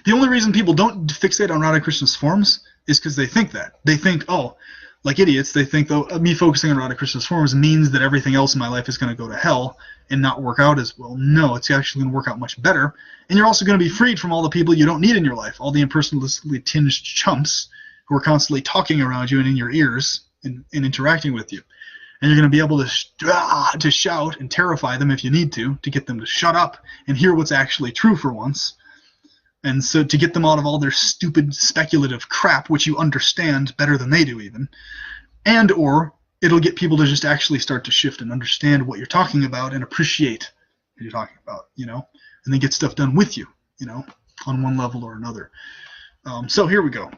The only reason people don't fixate on Radha Krishna's forms is because they think that. They think, oh, like idiots, they think, though, me focusing on Radha Krishna's forms means that everything else in my life is going to go to hell and not work out as well. No, it's actually going to work out much better. And you're also going to be freed from all the people you don't need in your life, all the impersonalistically tinged chumps who are constantly talking around you and in your ears and interacting with you. And you're going to be able to shout and terrify them if you need to get them to shut up and hear what's actually true for once. And so to get them out of all their stupid speculative crap, which you understand better than they do even, and or it'll get people to just actually start to shift and understand what you're talking about and appreciate what you're talking about, you know, and then get stuff done with you, you know, on one level or another. So here we go.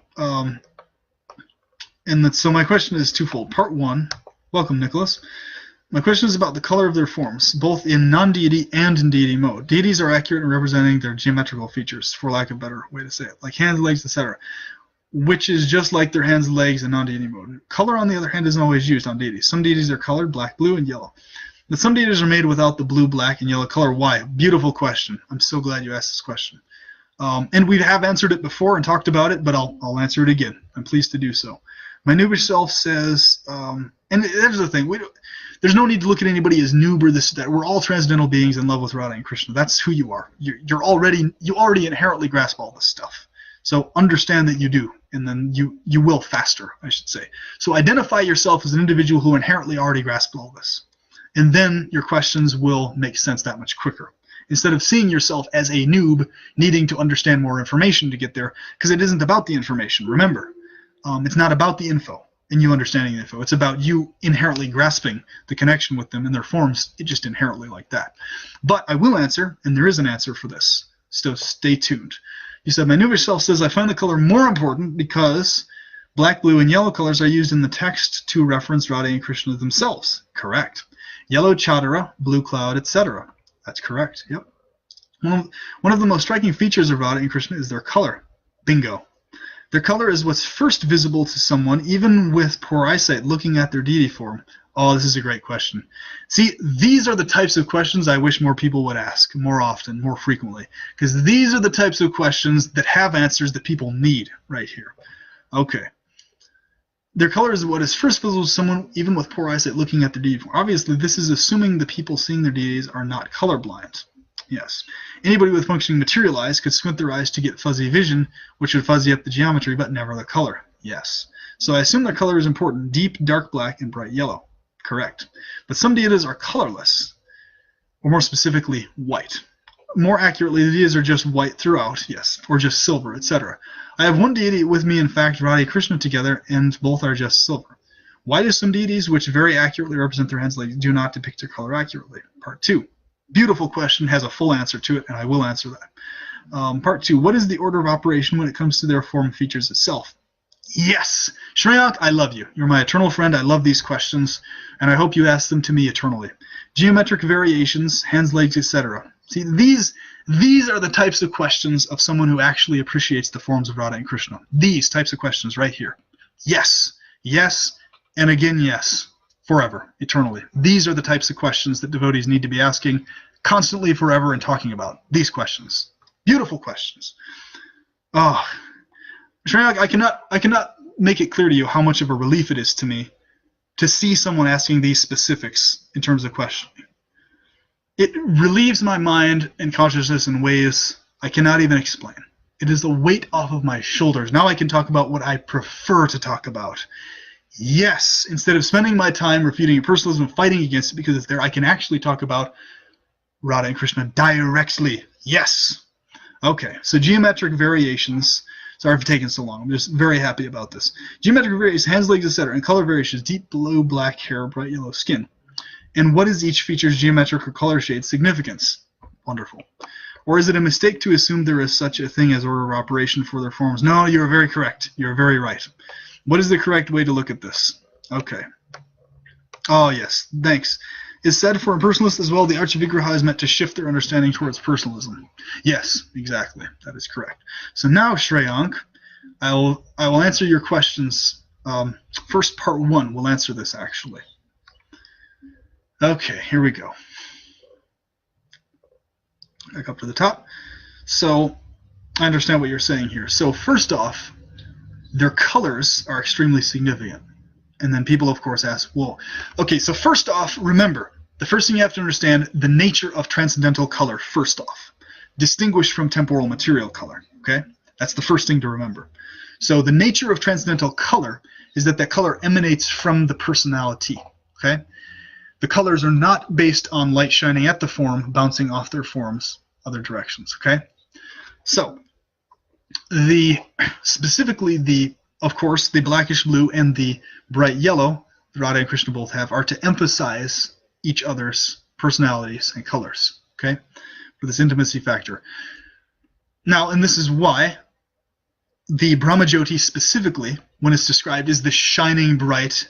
So my question is twofold. Part one, welcome, Nicholas. My question is about the color of their forms, both in non-deity and in deity mode. Deities are accurate in representing their geometrical features, for lack of a better way to say it, like hands, legs, etc., which is just like their hands, legs, in non-deity mode. Color, on the other hand, isn't always used on deities. Some deities are colored black, blue, and yellow. But some deities are made without the blue, black, and yellow color. Why? Beautiful question. I'm so glad you asked this question. And we have answered it before and talked about it, but I'll answer it again. I'm pleased to do so. My noobish self says, and there's the thing, there's no need to look at anybody as noob or this or that. We're all transcendental beings in love with Radha and Krishna. That's who you are. You already inherently grasp all this stuff. So understand that you do, and then you will faster, I should say. So identify yourself as an individual who inherently already grasps all this. And then your questions will make sense that much quicker. instead of seeing yourself as a noob needing to understand more information to get there, because it isn't about the information. Remember, it's not about the info and you understanding the info. It's about you inherently grasping the connection with them and their forms, just inherently like that. But I will answer, and there is an answer for this, so stay tuned. You said, my noobish self says, I find the color more important because black, blue, and yellow colors are used in the text to reference Radha and Krishna themselves. Correct. Yellow Chatara, blue cloud, etc. That's correct. Yep. One of the most striking features of Radha and Krishna is their color. Bingo. Their color is what's first visible to someone, even with poor eyesight, looking at their deity form. Oh, this is a great question. See, these are the types of questions I wish more people would ask more often, more frequently, because these are the types of questions that have answers that people need right here. Okay. Their color is what is first visible to someone, even with poor eyesight, looking at their deity form. Obviously, this is assuming the people seeing their deities are not colorblind. Yes. Anybody with functioning material eyes could squint their eyes to get fuzzy vision, which would fuzzy up the geometry, but never the color. Yes. So I assume their color is important. Deep, dark black, and bright yellow. Correct. But some deities are colorless, or more specifically, white. More accurately, the deities are just white throughout, yes, or just silver, etc. I have one deity with me, in fact, Radha and Krishna together, and both are just silver. Why do some deities, which very accurately represent their hands, like, do not depict their color accurately? Part 2. Beautiful question, has a full answer to it, and I will answer that. Part 2. What is the order of operation when it comes to their form features itself? Yes! Shreyank, I love you. You're my eternal friend. I love these questions, and I hope you ask them to me eternally. Geometric variations, hands, legs, etc. See, these are the types of questions of someone who actually appreciates the forms of Radha and Krishna. These types of questions right here. Yes, yes, and again yes. Forever, eternally. These are the types of questions that devotees need to be asking constantly, forever, and talking about. These questions. Beautiful questions. Oh, Shreyank, I cannot make it clear to you how much of a relief it is to me to see someone asking these specifics in terms of questioning. It relieves my mind and consciousness in ways I cannot even explain. It is a weight off of my shoulders. Now I can talk about what I prefer to talk about. Yes, instead of spending my time refuting impersonalism and fighting against it because it's there, I can actually talk about Radha and Krishna directly. Yes. Okay, so geometric variations. Sorry for taking so long. I'm just very happy about this. Geometric variations, hands, legs, etc., and color variations, deep blue, black hair, bright yellow skin. And what is each feature's geometric or color shade significance? Wonderful. Or is it a mistake to assume there is such a thing as order of operation for their forms? No, you're very correct. You're very right. What is the correct way to look at this? Okay. Oh, yes. Thanks. It's said for impersonalists as well, the Archavigraha is meant to shift their understanding towards personalism. Yes, exactly. That is correct. So now, Shreyank, I will answer your questions. First, part 1. We'll answer this, actually. Okay, here we go. Back up to the top. So, I understand what you're saying here. So, first off, their colors are extremely significant. And then people, of course, ask, well, okay, so first off, remember, the first thing you have to understand, the nature of transcendental color, first off, distinguished from temporal material color, okay? That's the first thing to remember. So the nature of transcendental color is that that color emanates from the personality, okay? The colors are not based on light shining at the form, bouncing off their forms, other directions, okay? So, specifically of course, the blackish blue and the bright yellow, Radha and Krishna both have, are to emphasize each other's personalities and colors, okay, for this intimacy factor. Now, and this is why the Brahmajyoti specifically, when it's described, is the shining bright,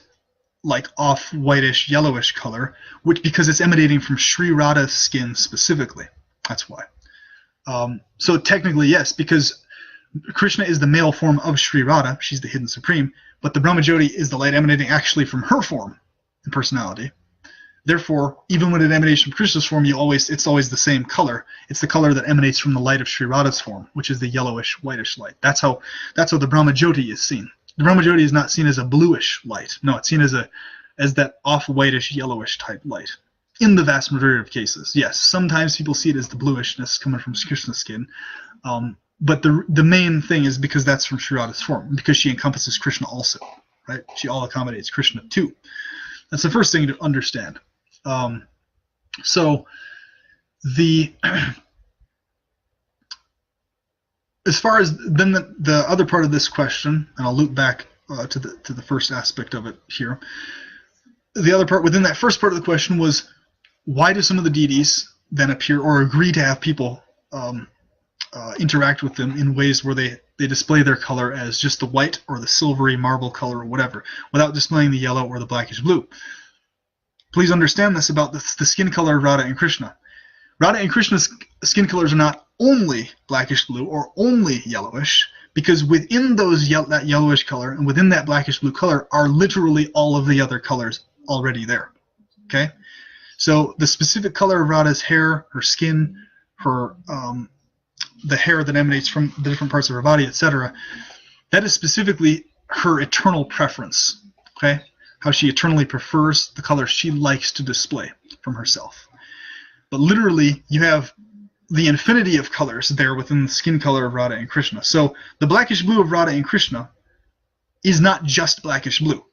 like off-whitish, yellowish color, because it's emanating from Sri Radha's skin specifically. That's why. So technically, yes, because Krishna is the male form of Sri Radha, she's the hidden supreme, but the Brahmajyoti is the light emanating actually from her form and personality. Therefore, even when it emanates from Krishna's form, it's always the same color. It's the color that emanates from the light of Sri Radha's form, which is the yellowish, whitish light. That's how the Brahmajyoti is seen. The Brahmajyoti is not seen as a bluish light. No, it's seen as that off-whitish, yellowish type light. In the vast majority of cases, yes. Sometimes people see it as the bluishness coming from Krishna's skin. But the main thing is because that's from Sri Radha's form, because she encompasses Krishna also, right? She all accommodates Krishna too. That's the first thing to understand. So the as far as then the other part of this question, and I'll loop back to the first aspect of it here. The other part within that first part of the question was, why do some of the deities then appear or agree to have people interact with them in ways where they display their color as just the white or the silvery marble color or whatever, without displaying the yellow or the blackish blue? Please understand this about the skin color of Radha and Krishna. Radha and Krishna's skin colors are not only blackish blue or only yellowish, because within that yellowish color and within that blackish blue color are literally all of the other colors already there. Okay? So the specific color of Radha's hair, her skin, her the hair that emanates from the different parts of her body, etc., that is specifically her eternal preference. Okay? How she eternally prefers the color she likes to display from herself. But literally, you have the infinity of colors there within the skin color of Radha and Krishna. So the blackish blue of Radha and Krishna is not just blackish blue.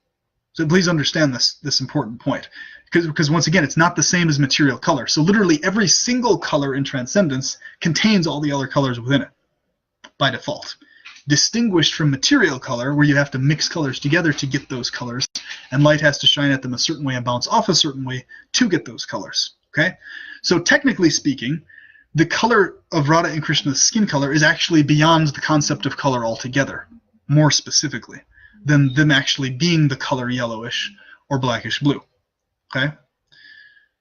So please understand this important point. Because once again, it's not the same as material color. So literally every single color in Transcendence contains all the other colors within it by default. Distinguished from material color, where you have to mix colors together to get those colors, and light has to shine at them a certain way and bounce off a certain way to get those colors. Okay? So technically speaking, the color of Radha and Krishna's skin color is actually beyond the concept of color altogether, more specifically, than them actually being the color yellowish or blackish blue. Okay?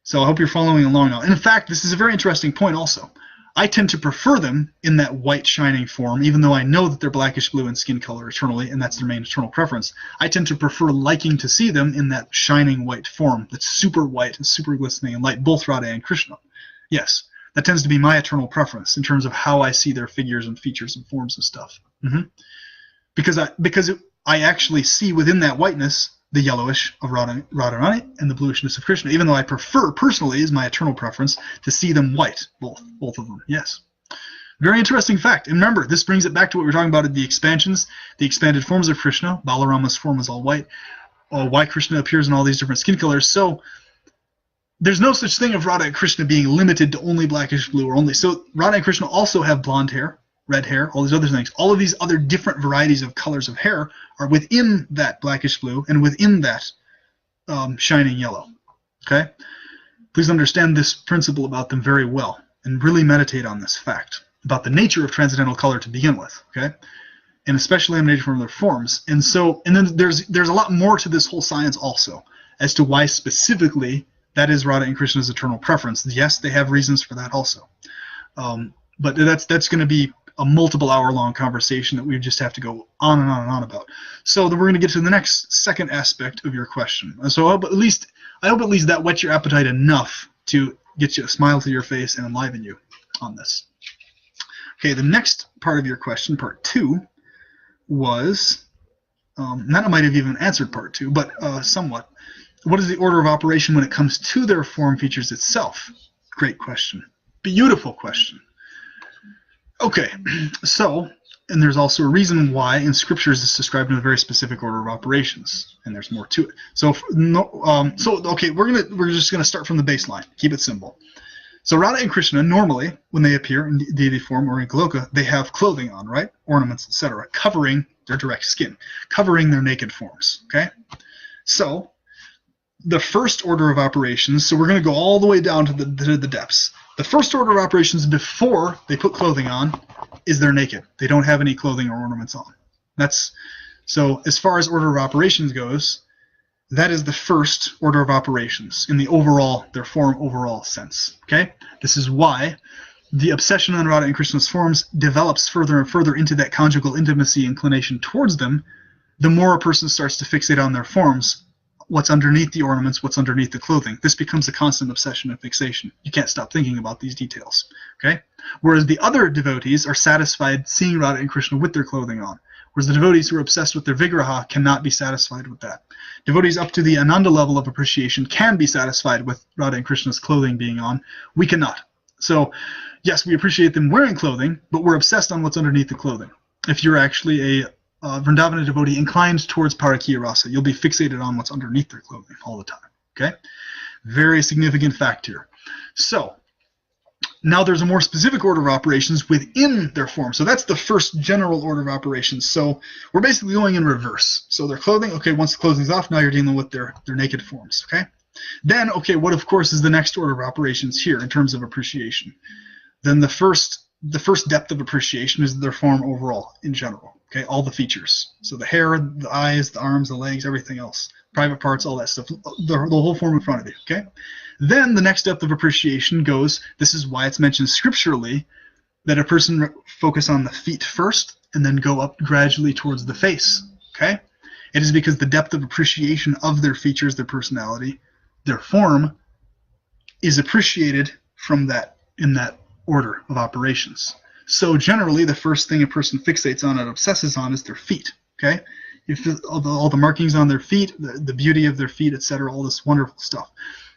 So I hope you're following along now. And in fact, this is a very interesting point also. I tend to prefer them in that white shining form, even though I know that they're blackish blue in skin color eternally, and that's their main eternal preference. I tend to prefer liking to see them in that shining white form that's super white and super glistening and light, both Radha and Krishna. Yes, that tends to be my eternal preference in terms of how I see their figures and features and forms and stuff. Because I actually see within that whiteness the yellowish of Radharani and the bluishness of Krishna, even though I prefer, personally, is my eternal preference, to see them white, both of them. Yes. Very interesting fact. And remember, this brings it back to what we were talking about in the expansions, the expanded forms of Krishna. Balarama's form is all white. Why Krishna appears in all these different skin colors. So there's no such thing of Radha and Krishna being limited to only blackish blue or only. So Radha and Krishna also have blonde hair, red hair, all these other things. All of these other different varieties of colors of hair are within that blackish blue and within that shining yellow. Okay? Please understand this principle about them very well and really meditate on this fact about the nature of transcendental color to begin with. Okay? And especially emanating from their forms. And then there's a lot more to this whole science also as to why specifically that is Radha and Krishna's eternal preference. Yes, they have reasons for that also. But that's going to be a multiple hour-long conversation that we just have to go on and on and on about. So then we're going to get to the next second aspect of your question. And so I hope at least that whets your appetite enough to get you a smile to your face and enliven you on this. Okay, the next part of your question, part 2, was, that might have even answered part 2, but somewhat. What is the order of operation when it comes to their form features itself? Great question. Beautiful question. Okay, so, and there's also a reason why in scriptures it's described in a very specific order of operations, and there's more to it. So, okay, we're just gonna start from the baseline. Keep it simple. So Radha and Krishna normally, when they appear in deity form or in Goloka, they have clothing on, right? Ornaments, etc., covering their direct skin, covering their naked forms. Okay, so the first order of operations. So we're going to go all the way down to the depths. The first order of operations before they put clothing on is they're naked. They don't have any clothing or ornaments on. So as far as order of operations goes, that is the first order of operations in the overall, their form overall sense. Okay? This is why the obsession on Radha and Krishna's forms develops further and further into that conjugal intimacy inclination towards them. The more a person starts to fixate on their forms, what's underneath the ornaments, what's underneath the clothing. This becomes a constant obsession and fixation. You can't stop thinking about these details. Okay? Whereas the other devotees are satisfied seeing Radha and Krishna with their clothing on. Whereas the devotees who are obsessed with their vigraha cannot be satisfied with that. Devotees up to the Ananda level of appreciation can be satisfied with Radha and Krishna's clothing being on. We cannot. So, yes, we appreciate them wearing clothing, but we're obsessed on what's underneath the clothing. If you're actually a Vrindavana devotee inclined towards Parakiya Rasa, you'll be fixated on what's underneath their clothing all the time. Okay? Very significant fact here. So, now there's a more specific order of operations within their form. So that's the first general order of operations. So we're basically going in reverse. So their clothing, okay, once the clothing's off, now you're dealing with their naked forms, okay? Then, okay, what of course is the next order of operations here in terms of appreciation? Then the first depth of appreciation is their form overall, in general, okay? All the features. So the hair, the eyes, the arms, the legs, everything else. Private parts, all that stuff, the whole form in front of you, okay? Then the next depth of appreciation goes, this is why it's mentioned scripturally, that a person focus on the feet first and then go up gradually towards the face, okay? It is because the depth of appreciation of their features, their personality, their form, is appreciated from that, in that order of operations. So generally, the first thing a person fixates on and obsesses on is their feet, okay? All the markings on their feet, the beauty of their feet, etc., all this wonderful stuff.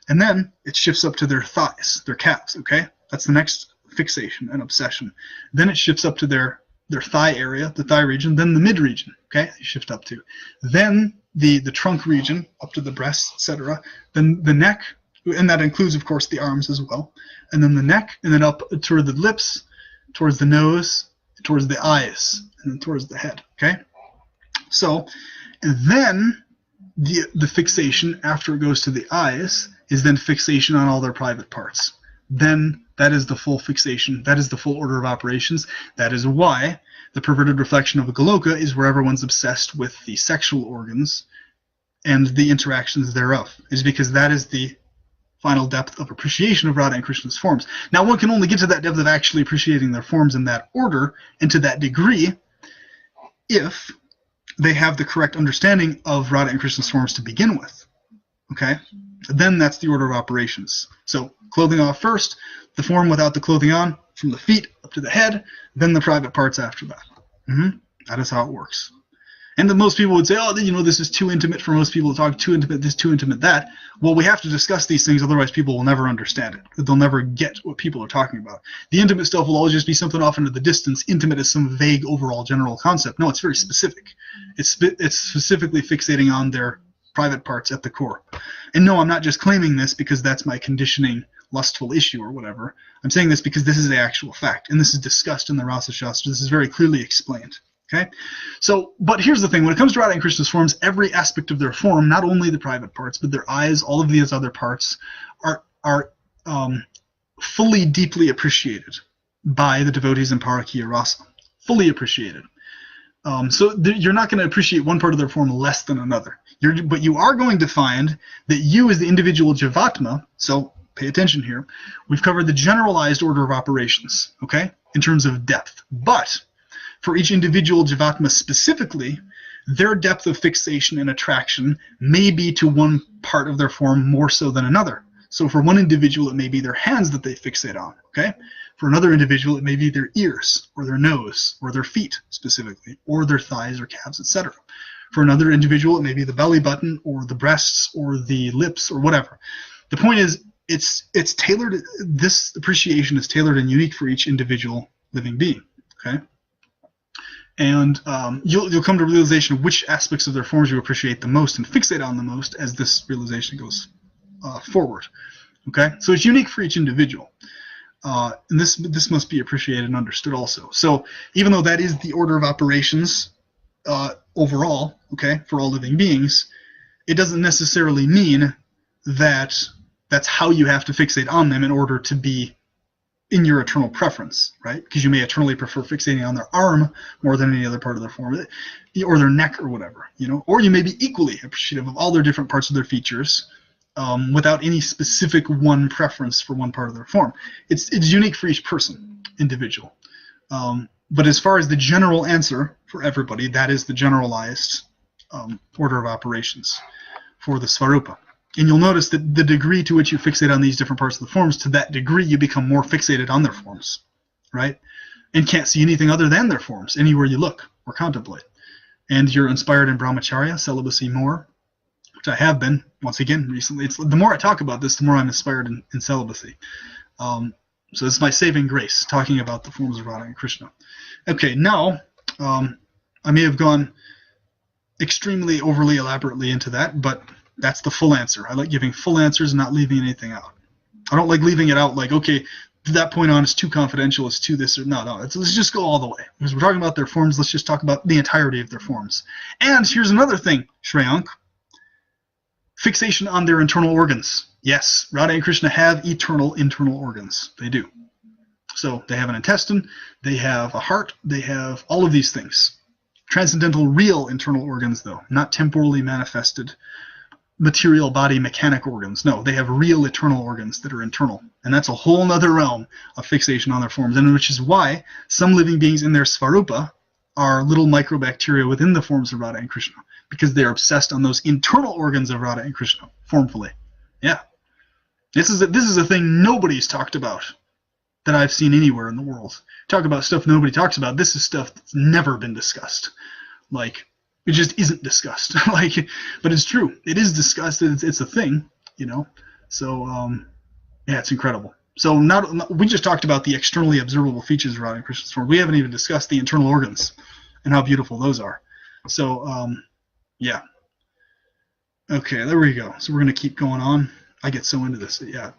And then it shifts up to their thighs, their calves, okay? That's the next fixation and obsession. Then it shifts up to their thigh area, the thigh region, then the mid region, okay? They shift up to. Then the trunk region, up to the breasts, etc. Then the neck, and that includes, of course, the arms as well. And then the neck, and then up toward the lips, towards the nose, towards the eyes, and then towards the head, okay? So, and then the fixation after it goes to the eyes is then fixation on all their private parts. Then that is the full fixation. That is the full order of operations. That is why the perverted reflection of a Goloka is where everyone's obsessed with the sexual organs and the interactions thereof. Is because that is the final depth of appreciation of Radha and Krishna's forms. Now one can only get to that depth of actually appreciating their forms in that order and to that degree if they have the correct understanding of Radha and Krishna's forms to begin with. Okay? Then that's the order of operations. So clothing off first, the form without the clothing on, from the feet up to the head, then the private parts after that. That is how it works. And then most people would say, oh, you know, this is too intimate for most people to talk, too intimate this, too intimate that. Well, we have to discuss these things, otherwise people will never understand it. They'll never get what people are talking about. The intimate stuff will always just be something off into the distance. Intimate is some vague overall general concept. No, it's very specific. It's specifically fixating on their private parts at the core. And no, I'm not just claiming this because that's my conditioning lustful issue or whatever. I'm saying this because this is the actual fact, and this is discussed in the Rasa Shastra. This is very clearly explained. Okay, so, but here's the thing. When it comes to Radha and Krishna's forms, every aspect of their form, not only the private parts, but their eyes, all of these other parts, are fully, deeply appreciated by the devotees in Parakiya Rasa. Fully appreciated. So you're not going to appreciate one part of their form less than another. But you are going to find that you as the individual Jivatma, so pay attention here, we've covered the generalized order of operations, okay, in terms of depth. But for each individual Jivatma specifically, their depth of fixation and attraction may be to one part of their form more so than another. So for one individual, it may be their hands that they fixate on, okay? For another individual, it may be their ears, or their nose, or their feet specifically, or their thighs or calves, etc. For another individual, it may be the belly button, or the breasts, or the lips, or whatever. The point is, it's tailored, this appreciation is tailored and unique for each individual living being, okay? And you'll come to a realization of which aspects of their forms you appreciate the most and fixate on the most as this realization goes forward. Okay, so it's unique for each individual, and this must be appreciated and understood also. So even though that is the order of operations overall, okay, for all living beings, it doesn't necessarily mean that that's how you have to fixate on them in order to be in your eternal preference, right? Because you may eternally prefer fixating on their arm more than any other part of their form, or their neck or whatever, you know. Or you may be equally appreciative of all their different parts of their features without any specific one preference for one part of their form. It's unique for each person, individual. But as far as the general answer for everybody, that is the generalized order of operations for the Svarupa. And you'll notice that the degree to which you fixate on these different parts of the forms, to that degree you become more fixated on their forms, right? And can't see anything other than their forms anywhere you look or contemplate. And you're inspired in brahmacharya, celibacy more, which I have been, once again, recently. The more I talk about this, the more I'm inspired in celibacy. So this is my saving grace, talking about the forms of Radha and Krishna. Okay, now, I may have gone extremely overly elaborately into that, but that's the full answer. I like giving full answers and not leaving anything out. I don't like leaving it out like, okay, to that point on, it's too confidential, it's too this or no. Let's just go all the way. Because we're talking about their forms, let's just talk about the entirety of their forms. And here's another thing, Shreyank. Fixation on their internal organs. Yes, Radha and Krishna have eternal internal organs. They do. So they have an intestine, they have a heart, they have all of these things. Transcendental, real internal organs, though, not temporally manifested material body mechanic organs. No, they have real eternal organs that are internal. And that's a whole other realm of fixation on their forms, and which is why some living beings in their svarupa are little microbacteria within the forms of Radha and Krishna, because they're obsessed on those internal organs of Radha and Krishna, formfully. Yeah. This is a thing nobody's talked about that I've seen anywhere in the world. Talk about stuff nobody talks about. This is stuff that's never been discussed. Like, it just isn't discussed. But it's true. It is discussed. It's a thing, you know. So, yeah, it's incredible. So we just talked about the externally observable features of Radha and Krishna's form. We haven't even discussed the internal organs and how beautiful those are. So, yeah. Okay, there we go. So we're going to keep going on. I get so into this. Yeah.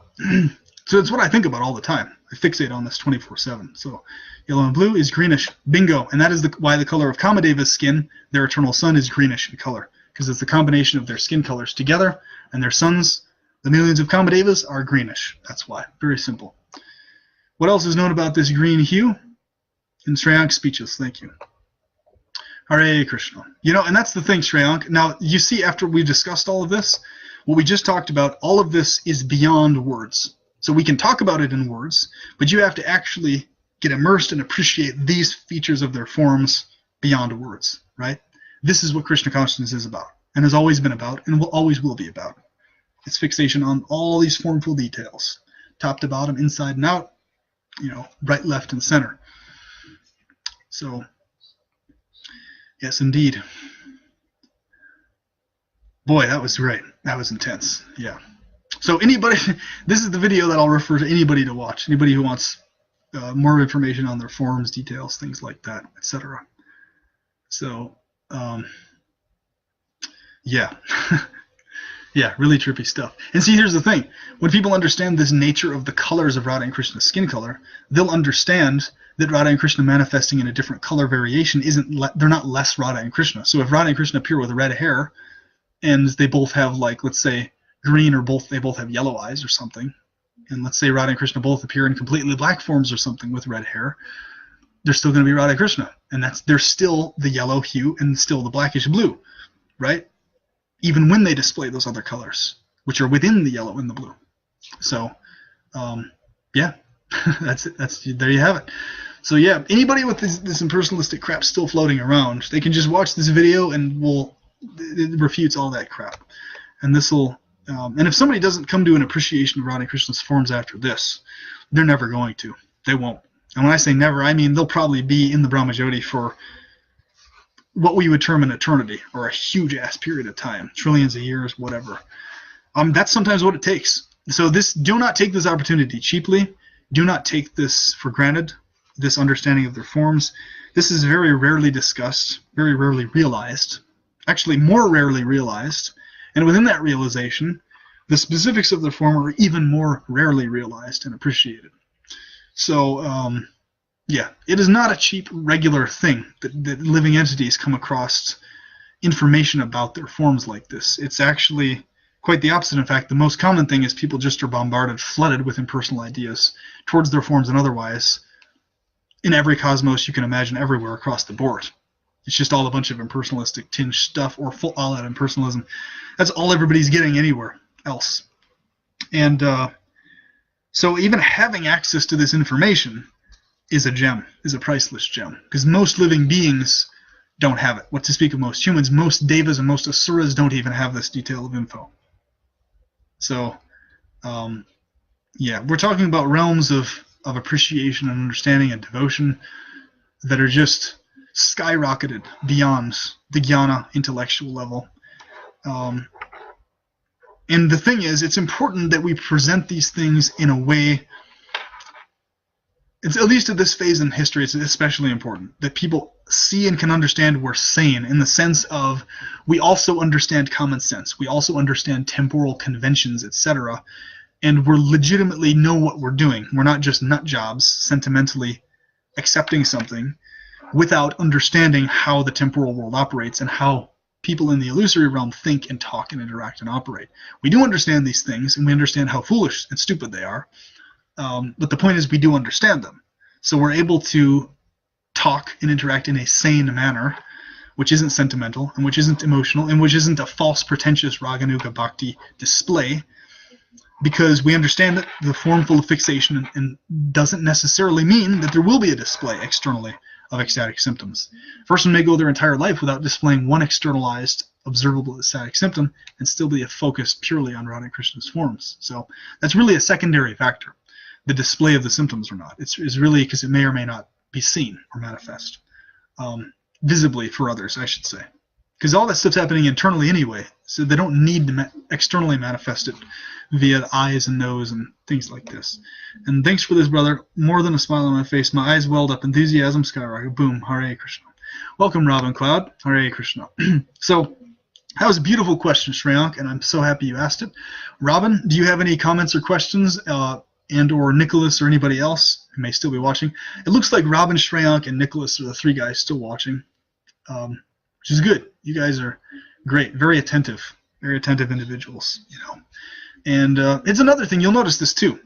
So it's what I think about all the time. I fixate on this 24/7. So yellow and blue is greenish. Bingo. And that is why the color of Kamadeva's skin, their eternal sun, is greenish in color. Because it's the combination of their skin colors together, and their suns, the millions of Kamadevas, are greenish. That's why. Very simple. What else is known about this green hue? In Shreyank, speeches. Thank you. Hare Krishna. You know, and that's the thing, Shreyank. Now, you see, after we discussed all of this, what we just talked about, all of this is beyond words. So we can talk about it in words, but you have to actually get immersed and appreciate these features of their forms beyond words, right? This is what Krishna consciousness is about, and has always been about, and always will be about. It's fixation on all these formful details, top to bottom, inside and out, you know, right, left, and center. So, yes, indeed. Boy, that was great. That was intense. Yeah. So anybody, this is the video that I'll refer to anybody to watch. Anybody who wants more information on their forms, details, things like that, etc. So, yeah. Yeah, really trippy stuff. And see, here's the thing. When people understand this nature of the colors of Radha and Krishna's skin color, they'll understand that Radha and Krishna manifesting in a different color variation they're not less Radha and Krishna. So if Radha and Krishna appear with red hair, and they both have, like, let's say, green, or they both have yellow eyes or something, and let's say Radha and Krishna both appear in completely black forms or something with red hair, they're still going to be Radha and Krishna, and they're still the yellow hue and still the blackish blue, right? Even when they display those other colors, which are within the yellow and the blue. So, yeah, that's it. There you have it. So yeah, anybody with this impersonalistic crap still floating around, they can just watch this video and it refutes all that crap. And this will, and if somebody doesn't come to an appreciation of Radha and Krishna's forms after this, they're never going to. They won't. And when I say never, I mean they'll probably be in the Brahmajyoti for what we would term an eternity, or a huge-ass period of time, trillions of years, whatever. That's sometimes what it takes. So do not take this opportunity cheaply. Do not take this for granted, this understanding of their forms. This is very rarely discussed, very rarely realized, actually more rarely realized, and within that realization, the specifics of their form are even more rarely realized and appreciated. So, yeah, it is not a cheap, regular thing that living entities come across information about their forms like this. It's actually quite the opposite. In fact, the most common thing is people just are bombarded, flooded with impersonal ideas towards their forms and otherwise in every cosmos you can imagine, everywhere across the board. It's just all a bunch of impersonalistic tinged stuff, or full all-out impersonalism. That's all everybody's getting anywhere else. And so even having access to this information is a gem, is a priceless gem, because most living beings don't have it. What to speak of most humans, most devas and most asuras don't even have this detail of info. So, yeah, we're talking about realms of appreciation and understanding and devotion that are just skyrocketed beyond the jnana intellectual level. And the thing is, it's important that we present these things in a way, it's, at least at this phase in history, it's especially important that people see and can understand we're sane, in the sense of we also understand common sense, we also understand temporal conventions, etc. and we're legitimately know what we're doing. We're not just nut jobs sentimentally accepting something without understanding how the temporal world operates and how people in the illusory realm think and talk and interact and operate. We do understand these things, and we understand how foolish and stupid they are, but the point is we do understand them. So we're able to talk and interact in a sane manner, which isn't sentimental, and which isn't emotional, and which isn't a false, pretentious Raganuga Bhakti display, because we understand that the form full of fixation and doesn't necessarily mean that there will be a display externally of ecstatic symptoms. A person may go their entire life without displaying one externalized, observable ecstatic symptom and still be focused purely on Radha and Krishna's forms. So that's really a secondary factor, the display of the symptoms or not. It's really because it may or may not be seen or manifest visibly for others, I should say. Because all that stuff's happening internally anyway, so they don't need to externally manifest it via eyes and nose and things like this. And thanks for this, brother. More than a smile on my face. My eyes welled up. Enthusiasm skyrocket. Boom. Hare Krishna. Welcome, Robin Cloud. Hare Krishna. So that was a beautiful question, Shreyank, and I'm so happy you asked it. Robin, do you have any comments or questions, and or Nicholas or anybody else who may still be watching? It looks like Robin, Shreyank, and Nicholas are the three guys still watching, which is good. You guys are great, very attentive individuals, you know. And it's another thing, you'll notice this too.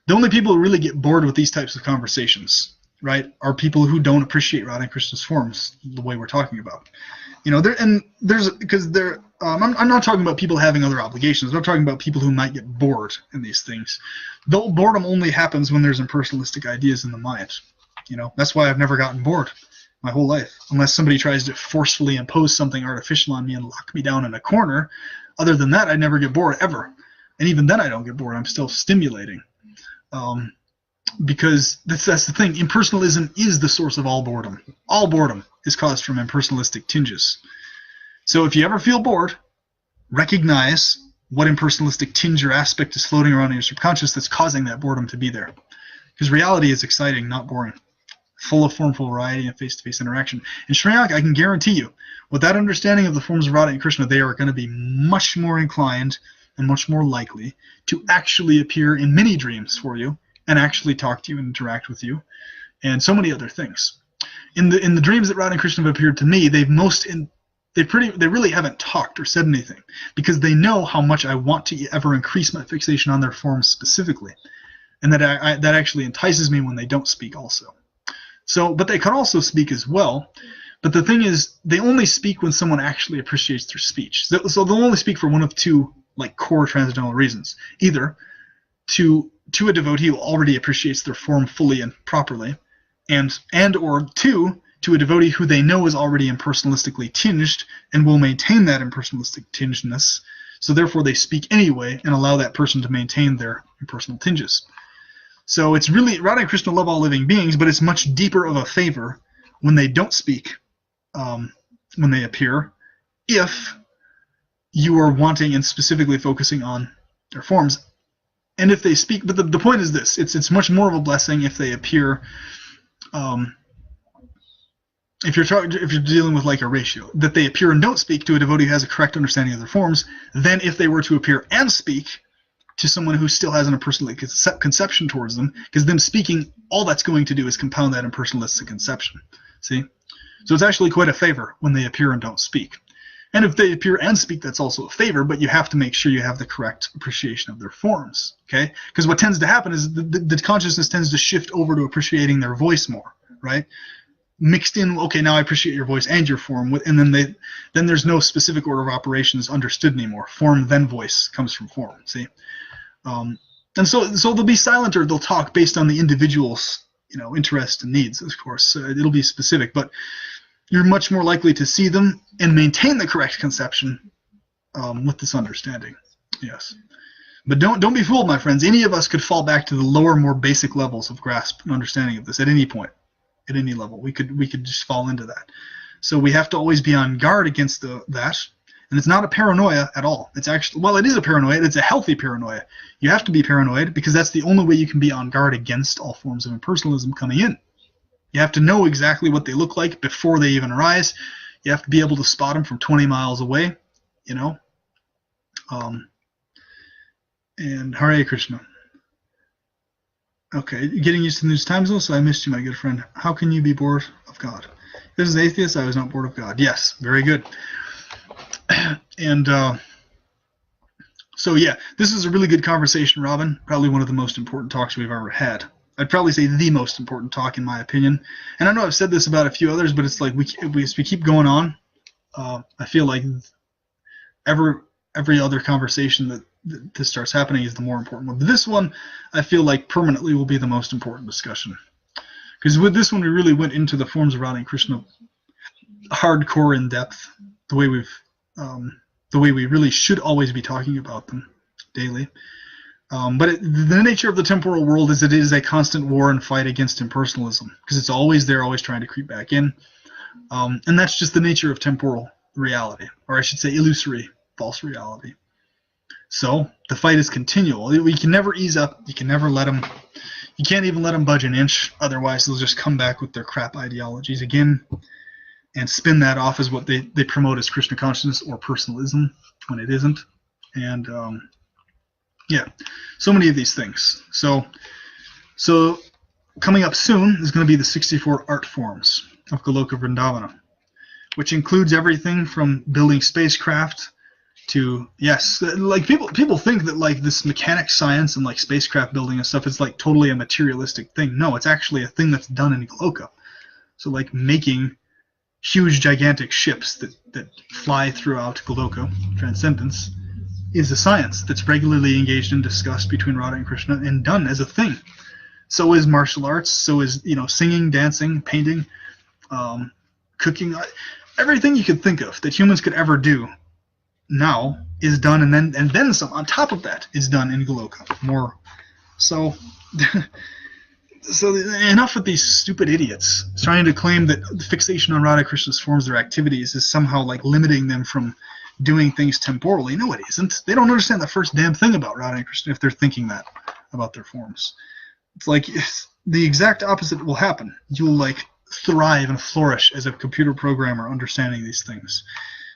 The only people who really get bored with these types of conversations, right, are people who don't appreciate Radha and Krishna's forms the way we're talking about. You know, I'm not talking about people having other obligations. I'm talking about people who might get bored in these things. Though boredom only happens when there's impersonalistic ideas in the mind. You know, that's why I've never gotten bored my whole life, unless somebody tries to forcefully impose something artificial on me and lock me down in a corner. Other than that, I never get bored, ever. And even then I don't get bored. I'm still stimulating. Because that's the thing. Impersonalism is the source of all boredom. All boredom is caused from impersonalistic tinges. So if you ever feel bored, recognize what impersonalistic tinge or aspect is floating around in your subconscious that's causing that boredom to be there. Because reality is exciting, not boring. Full of formful variety and face-to-face interaction. And Shreyank, I can guarantee you, with that understanding of the forms of Radha and Krishna, they are going to be much more inclined and much more likely to actually appear in many dreams for you and actually talk to you and interact with you, and so many other things. In the dreams that Radha and Krishna have appeared to me, they really haven't talked or said anything, because they know how much I want to ever increase my fixation on their forms specifically, and that actually entices me when they don't speak also. So, but they can also speak as well. But the thing is, they only speak when someone actually appreciates their speech. So they'll only speak for one of two core transcendental reasons: either to a devotee who already appreciates their form fully and properly, and or two, to a devotee who they know is already impersonalistically tinged and will maintain that impersonalistic tingedness. So therefore, they speak anyway and allow that person to maintain their impersonal tinges. So it's really, Radha and Krishna love all living beings, but it's much deeper of a favor when they don't speak, when they appear, if you are wanting and specifically focusing on their forms. And if they speak, but the point is this: it's much more of a blessing if they appear. If you're dealing with like a ratio, that they appear and don't speak to a devotee who has a correct understanding of their forms, than if they were to appear and speak to someone who still has an impersonalistic conception towards them, because them speaking, all that's going to do is compound that impersonalistic conception. See? So it's actually quite a favor when they appear and don't speak. And if they appear and speak, that's also a favor, but you have to make sure you have the correct appreciation of their forms, okay? Because what tends to happen is the consciousness tends to shift over to appreciating their voice more, right? Mixed in, okay, now I appreciate your voice and your form, and then there's no specific order of operations understood anymore. Form then voice comes from form, see? And so they'll be silent or they'll talk based on the individual's, interest and needs, of course. It'll be specific, but you're much more likely to see them and maintain the correct conception with this understanding. Yes. But don't be fooled, my friends. Any of us could fall back to the lower, more basic levels of grasp and understanding of this at any point, at any level. We could just fall into that. So we have to always be on guard against that. And it's not a paranoia at all. It's actually, well, it is a paranoia. It's a healthy paranoia. You have to be paranoid because that's the only way you can be on guard against all forms of impersonalism coming in. You have to know exactly what they look like before they even arise. You have to be able to spot them from 20 miles away, And Hare Krishna. Okay, getting used to the new time zone, so I missed you, my good friend. How can you be bored of God? This is atheist, I was not bored of God. Yes, very good. And so yeah, this is a really good conversation, Robin. Probably one of the most important talks we've ever had. I'd probably say the most important talk in my opinion. And I know I've said this about a few others, but it's like we keep going on. I feel like every other conversation that this starts happening is the more important one. But this one, I feel like permanently will be the most important discussion. Because with this one, we really went into the forms of Radha and Krishna hardcore in depth, the way we really should always be talking about them daily. But the nature of the temporal world is it is a constant war and fight against impersonalism, because it's always there, always trying to creep back in. And that's just the nature of temporal reality, or I should say illusory, false reality. So the fight is continual. We can never ease up. You can never let them. You can't even let them budge an inch. Otherwise, they'll just come back with their crap ideologies again and spin that off as what they promote as Krishna consciousness or personalism when it isn't. And yeah, so many of these things. So coming up soon is going to be the 64 art forms of Goloka Vrindavana, which includes everything from building spacecraft to, yes, like people think that like this mechanic science and like spacecraft building and stuff is like totally a materialistic thing. No, it's actually a thing that's done in Goloka. So like making huge gigantic ships that fly throughout Goloka transcendence is a science that's regularly engaged and discussed between Radha and Krishna and done as a thing. So is martial arts, so is singing, dancing, painting, cooking, everything you could think of that humans could ever do now is done, and then some on top of that is done in Goloka. More so so enough with these stupid idiots trying to claim that the fixation on Radha Krishna's forms, their activities, is somehow like limiting them from doing things temporally. No, it isn't. They don't understand the first damn thing about Radha and Krishna if they're thinking that about their forms. It's like the exact opposite will happen. You'll like thrive and flourish as a computer programmer understanding these things,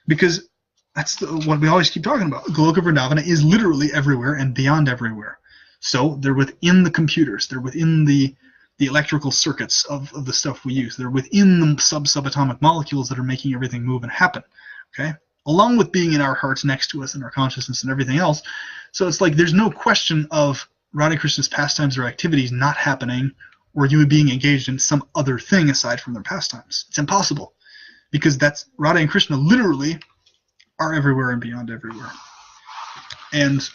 because that's what we always keep talking about. Goloka Vrindavana is literally everywhere and beyond everywhere. So they're within the computers. They're within the electrical circuits of the stuff we use. They're within the subatomic molecules that are making everything move and happen. Okay, along with being in our hearts, next to us, and our consciousness and everything else. So it's like there's no question of Radha Krishna's pastimes or activities not happening, or you being engaged in some other thing aside from their pastimes. It's impossible, because that's Radha and Krishna literally are everywhere and beyond everywhere. And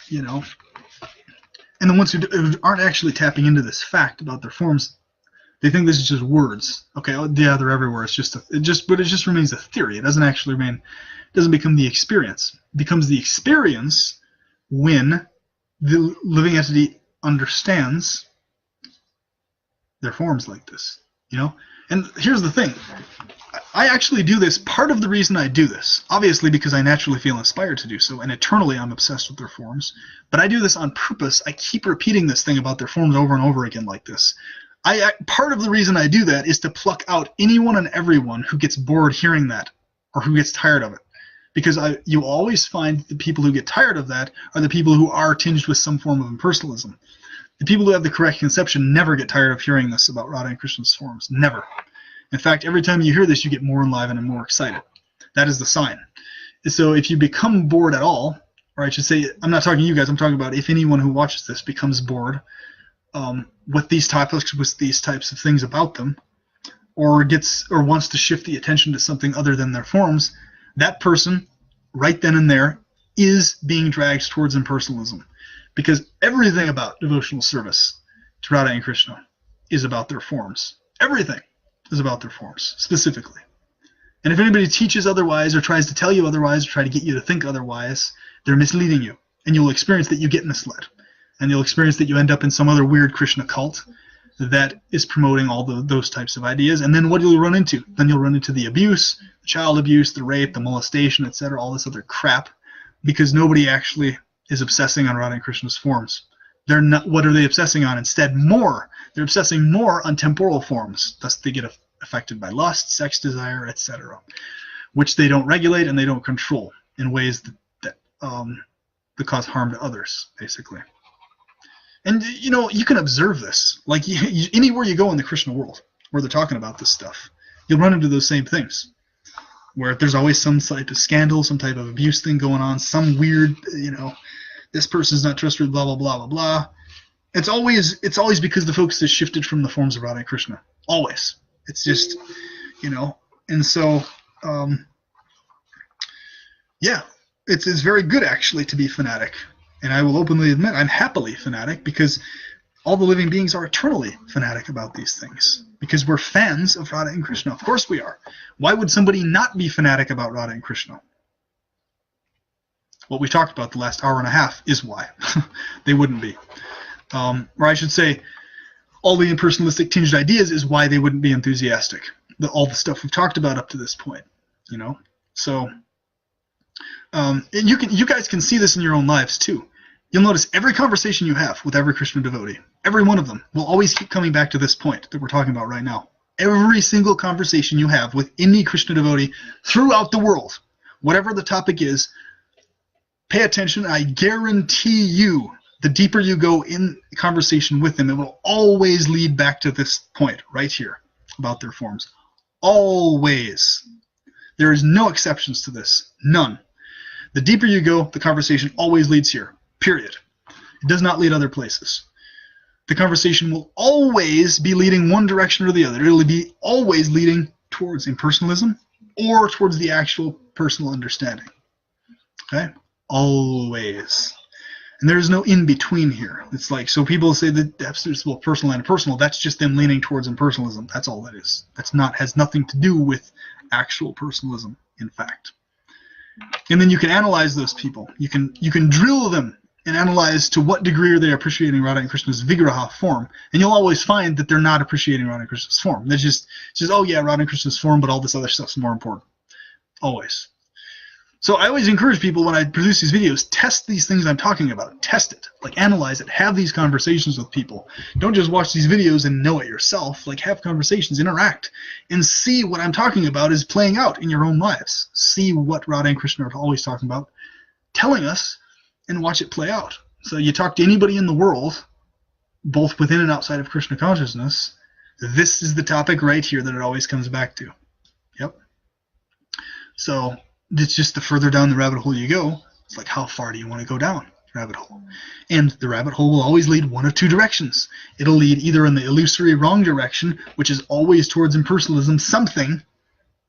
and the ones who aren't actually tapping into this fact about their forms, they think this is just words. Okay, yeah, they're everywhere. But it just remains a theory. It doesn't actually remain. It doesn't become the experience. It becomes the experience when the living entity understands their forms like this. And here's the thing. I actually do this. Part of the reason I do this, obviously because I naturally feel inspired to do so, and eternally I'm obsessed with their forms, but I do this on purpose. I keep repeating this thing about their forms over and over again like this. Part of the reason I do that is to pluck out anyone and everyone who gets bored hearing that, or who gets tired of it. Because you always find the people who get tired of that are the people who are tinged with some form of impersonalism. The people who have the correct conception never get tired of hearing this about Radha and Krishna's forms. Never. In fact, every time you hear this, you get more enlivened and more excited. That is the sign. So if you become bored at all, or I should say, I'm not talking to you guys, I'm talking about if anyone who watches this becomes bored with these types of things about them, or wants to shift the attention to something other than their forms, that person, right then and there, is being dragged towards impersonalism. Because everything about devotional service to Radha and Krishna is about their forms. Everything is about their forms, specifically. And if anybody teaches otherwise, or tries to tell you otherwise, or try to get you to think otherwise, they're misleading you. And you'll experience that you get misled. And you'll experience that you end up in some other weird Krishna cult that is promoting all those types of ideas. And then what you'll run into? Then you'll run into the abuse, the child abuse, the rape, the molestation, etc., all this other crap, because nobody actually is obsessing on Radha and Krishna's forms. They're not. What are they obsessing on? Instead, more. They're obsessing more on temporal forms. Thus, they get affected by lust, sex desire, etc., which they don't regulate and they don't control in ways that cause harm to others, basically. And, you know, you can observe this. Like, anywhere you go in the Krishna world where they're talking about this stuff, you'll run into those same things. Where there's always some type of scandal, some type of abuse thing going on, some weird, you know, this person's not trustworthy, blah, blah, blah, blah, blah. It's always because the focus has shifted from the forms of Radha and Krishna. Always. It's just, you know, and so, yeah, it's very good, actually, to be fanatic. And I will openly admit I'm happily fanatic because all the living beings are eternally fanatic about these things. Because we're fans of Radha and Krishna. Of course we are. Why would somebody not be fanatic about Radha and Krishna? What we talked about the last hour and a half is why. They wouldn't be. Or I should say, all the impersonalistic tinged ideas is why they wouldn't be enthusiastic. All the stuff we've talked about up to this point. You know? So, and you guys can see this in your own lives too. You'll notice every conversation you have with every Krishna devotee, every one of them, will always keep coming back to this point that we're talking about right now. Every single conversation you have with any Krishna devotee throughout the world, whatever the topic is, pay attention. I guarantee you, the deeper you go in conversation with them, it will always lead back to this point right here about their forms. Always. There is no exceptions to this. None. The deeper you go, the conversation always leads here. Period. It does not lead other places. The conversation will always be leading one direction or the other. It'll be always leading towards impersonalism or towards the actual personal understanding. Okay? Always. And there is no in-between here. It's like, so people say that there's well, personal and impersonal. That's just them leaning towards impersonalism. That's all that is. Has nothing to do with actual personalism, in fact. And then you can analyze those people. You can drill them and analyze to what degree are they appreciating Radha and Krishna's Vigraha form, and you'll always find that they're not appreciating Radha and Krishna's form. They're just oh yeah, Radha and Krishna's form, but all this other stuff's more important. Always. So I always encourage people when I produce these videos, test these things I'm talking about. Test it. Like, analyze it. Have these conversations with people. Don't just watch these videos and know it yourself. Like, have conversations, interact, and see what I'm talking about is playing out in your own lives. See what Radha and Krishna are always talking about, telling us, and watch it play out. So you talk to anybody in the world, both within and outside of Krishna consciousness, this is the topic right here that it always comes back to. Yep. So it's just the further down the rabbit hole you go, it's like, how far do you want to go down the rabbit hole? And the rabbit hole will always lead one of two directions. It'll lead either in the illusory wrong direction, which is always towards impersonalism, something,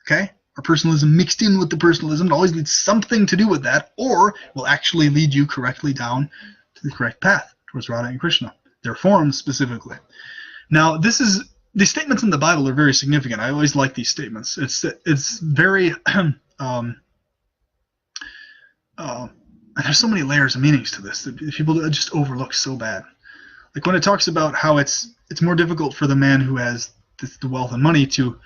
okay? Or personalism mixed in with the personalism. It always leads something to do with that, or will actually lead you correctly down to the correct path towards Radha and Krishna, their forms specifically. Now, the statements in the Bible are very significant. I always like these statements. It's very there's so many layers of meanings to this that people just overlook so bad. Like when it talks about how it's more difficult for the man who has the wealth and money to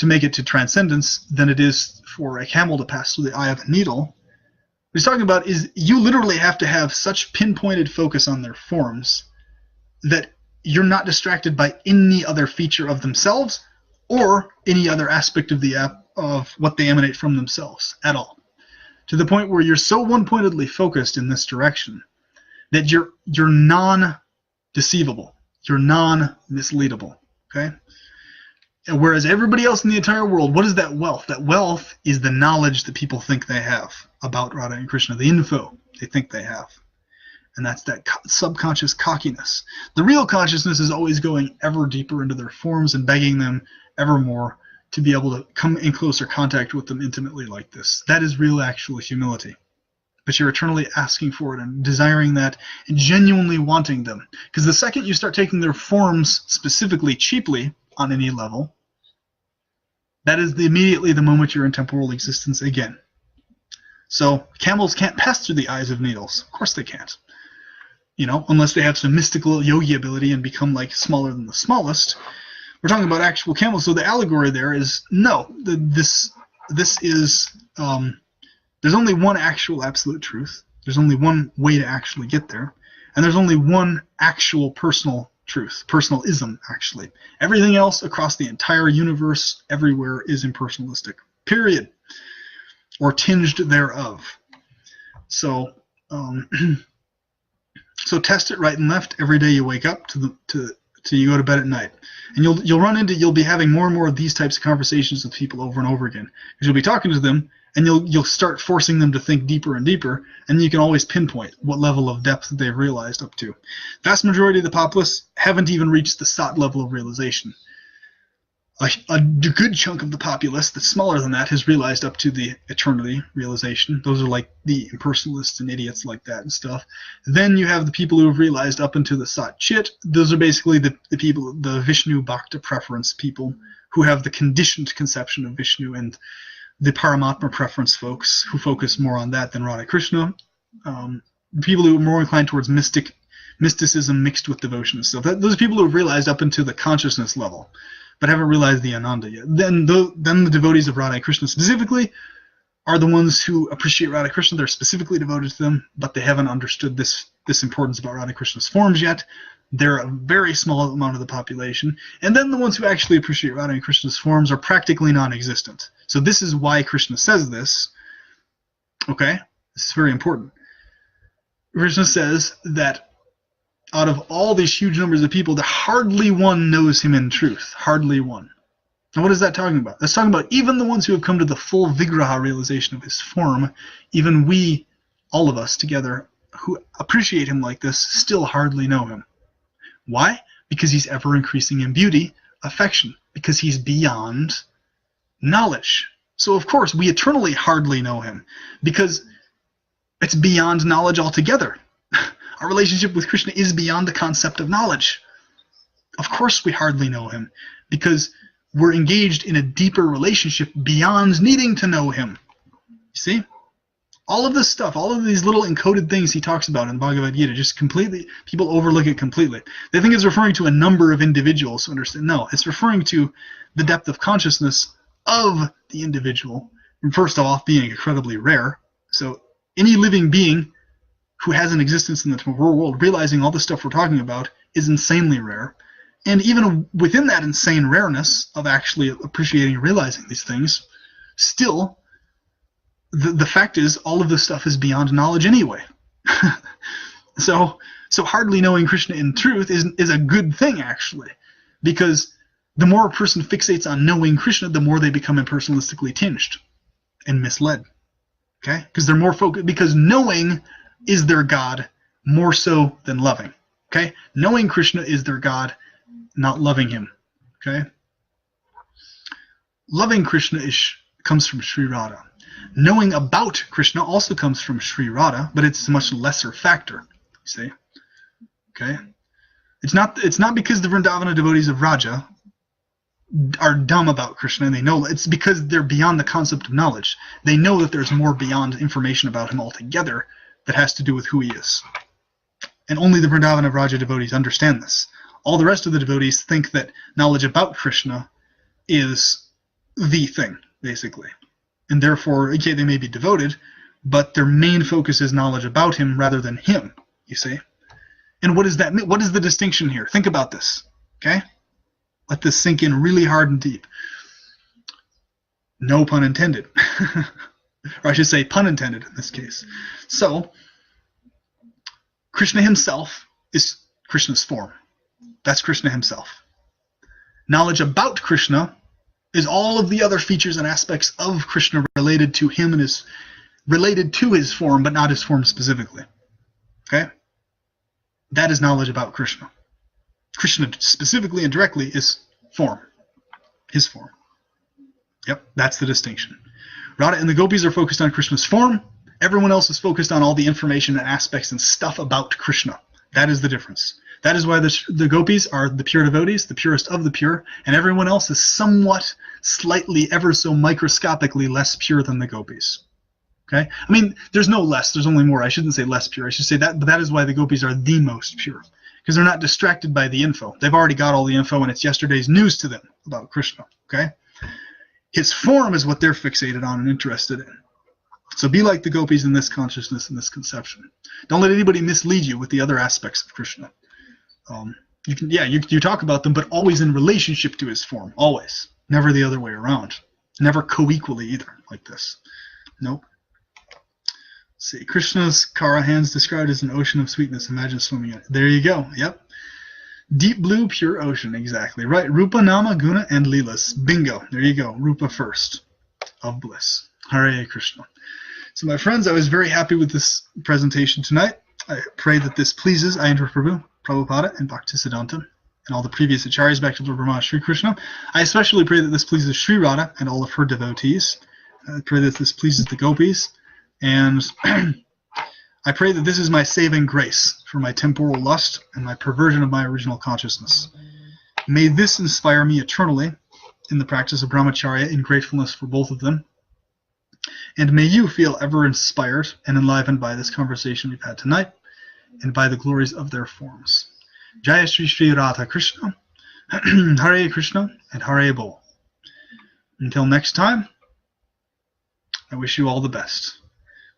make it to transcendence than it is for a camel to pass through the eye of a needle. What he's talking about is you literally have to have such pinpointed focus on their forms that you're not distracted by any other feature of themselves or any other aspect of what they emanate from themselves at all. To the point where you're so one-pointedly focused in this direction that you're non-deceivable, you're non-misleadable, okay? And whereas everybody else in the entire world, what is that wealth? That wealth is the knowledge that people think they have about Radha and Krishna, the info they think they have. And that's that subconscious cockiness. The real consciousness is always going ever deeper into their forms and begging them ever more to be able to come in closer contact with them intimately like this. That is real actual humility. But you're eternally asking for it and desiring that and genuinely wanting them. Because the second you start taking their forms specifically cheaply on any level, that is immediately the moment you're in temporal existence again. So camels can't pass through the eyes of needles. Of course they can't. You know, unless they have some mystical yogi ability and become like smaller than the smallest. We're talking about actual camels. So the allegory there is no. This is there's only one actual absolute truth. There's only one way to actually get there, and there's only one actual personal truth, personalism actually. Everything else across the entire universe, everywhere, is impersonalistic. Period, or tinged thereof. So So test it right and left every day you wake up to you go to bed at night, and you'll be having more and more of these types of conversations with people over and over again, because you'll be talking to them, and you'll start forcing them to think deeper and deeper, and you can always pinpoint what level of depth they've realized up to. Vast majority of the populace haven't even reached the Sat level of realization. A good chunk of the populace that's smaller than that has realized up to the eternity realization. Those are like the impersonalists and idiots like that and stuff. Then you have the people who have realized up into the Sat Chit. Those are basically the people, the Vishnu Bhakta preference people, who have the conditioned conception of Vishnu, and the Paramatma preference folks who focus more on that than Radha Krishna. People who are more inclined towards mysticism mixed with devotion. So those are people who have realized up into the consciousness level, but haven't realized the Ananda yet. Then the devotees of Radha and Krishna specifically are the ones who appreciate Radha and Krishna. They're specifically devoted to them, but they haven't understood this importance about Radha and Krishna's forms yet. They're a very small amount of the population. And then the ones who actually appreciate Radha and Krishna's forms are practically non-existent. So this is why Krishna says this. Okay? This is very important. Krishna says that out of all these huge numbers of people, hardly one knows him in truth. Hardly one. And what is that talking about? That's talking about even the ones who have come to the full Vigraha realization of his form, even we, all of us together, who appreciate him like this, still hardly know him. Why? Because he's ever increasing in beauty, affection, because he's beyond knowledge. So of course, we eternally hardly know him, because it's beyond knowledge altogether. Our relationship with Krishna is beyond the concept of knowledge. Of course we hardly know him, because we're engaged in a deeper relationship beyond needing to know him. You see? All of this stuff, all of these little encoded things he talks about in Bhagavad Gita, just completely, people overlook it completely. They think it's referring to a number of individuals who understand. No, it's referring to the depth of consciousness of the individual. And first off, being incredibly rare. So any living being who has an existence in the world, realizing all the stuff we're talking about, is insanely rare. And even within that insane rareness of actually appreciating and realizing these things, still, the fact is, all of this stuff is beyond knowledge anyway. So hardly knowing Krishna in truth is a good thing, actually, because the more a person fixates on knowing Krishna, the more they become impersonalistically tinged and misled. Okay? Because they're more focused, because knowing is their God more so than loving. Okay? Knowing Krishna is their God, not loving him. Okay? Loving Krishna comes from Sri Radha. Knowing about Krishna also comes from Sri Radha, but it's a much lesser factor. You see? Okay? It's not because the Vrindavana devotees of Raja are dumb about Krishna and they know. It's because they're beyond the concept of knowledge. They know that there's more beyond information about him altogether that has to do with who he is. And only the Vrindavana Raja devotees understand this. All the rest of the devotees think that knowledge about Krishna is the thing, basically. And therefore, okay, they may be devoted, but their main focus is knowledge about him rather than him, you see? And what does that mean? What is the distinction here? Think about this, okay? Let this sink in really hard and deep. No pun intended. Or I should say pun intended in this case. So, Krishna himself is Krishna's form. That's Krishna himself. Knowledge about Krishna is all of the other features and aspects of Krishna related to him and related to his form, but not his form specifically. Okay? That is knowledge about Krishna. Krishna specifically and directly is form. His form. Yep, that's the distinction. Radha and the gopis are focused on Krishna's form. Everyone else is focused on all the information and aspects and stuff about Krishna. That is the difference. That is why the gopis are the pure devotees, the purest of the pure, and everyone else is somewhat, slightly, ever so microscopically less pure than the gopis. Okay? I mean, there's no less, there's only more. I shouldn't say less pure. I should say that, but that is why the gopis are the most pure. Because they're not distracted by the info. They've already got all the info, and it's yesterday's news to them about Krishna. Okay? His form is what they're fixated on and interested in. So be like the gopis in this consciousness and this conception. Don't let anybody mislead you with the other aspects of Krishna. You talk about them, but always in relationship to his form. Always. Never the other way around. Never co-equally either, like this. Nope. See, Krishna's Kara hands described as an ocean of sweetness. Imagine swimming in it. There you go. Yep. Deep blue, pure ocean. Exactly. Right. Rupa, Nama, Guna, and Leelas. Bingo. There you go. Rupa first of bliss. Hare Krishna. So, my friends, I was very happy with this presentation tonight. I pray that this pleases Ayendra Prabhu, Prabhupada, and Bhaktisiddhanta, and all the previous acharyas back to Lord Brahma Sri Krishna. I especially pray that this pleases Sri Radha and all of her devotees. I pray that this pleases the gopis. And I pray that this is my saving grace for my temporal lust and my perversion of my original consciousness. May this inspire me eternally in the practice of brahmacharya in gratefulness for both of them. And may you feel ever inspired and enlivened by this conversation we've had tonight and by the glories of their forms. Jaya Shri Shri Radha Krishna, Hare Krishna, and Hare Bol. Until next time, I wish you all the best.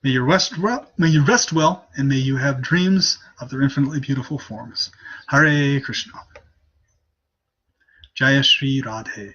May you rest well, and may you have dreams of their infinitely beautiful forms. Hare Krishna. Jaya Shri Radhe.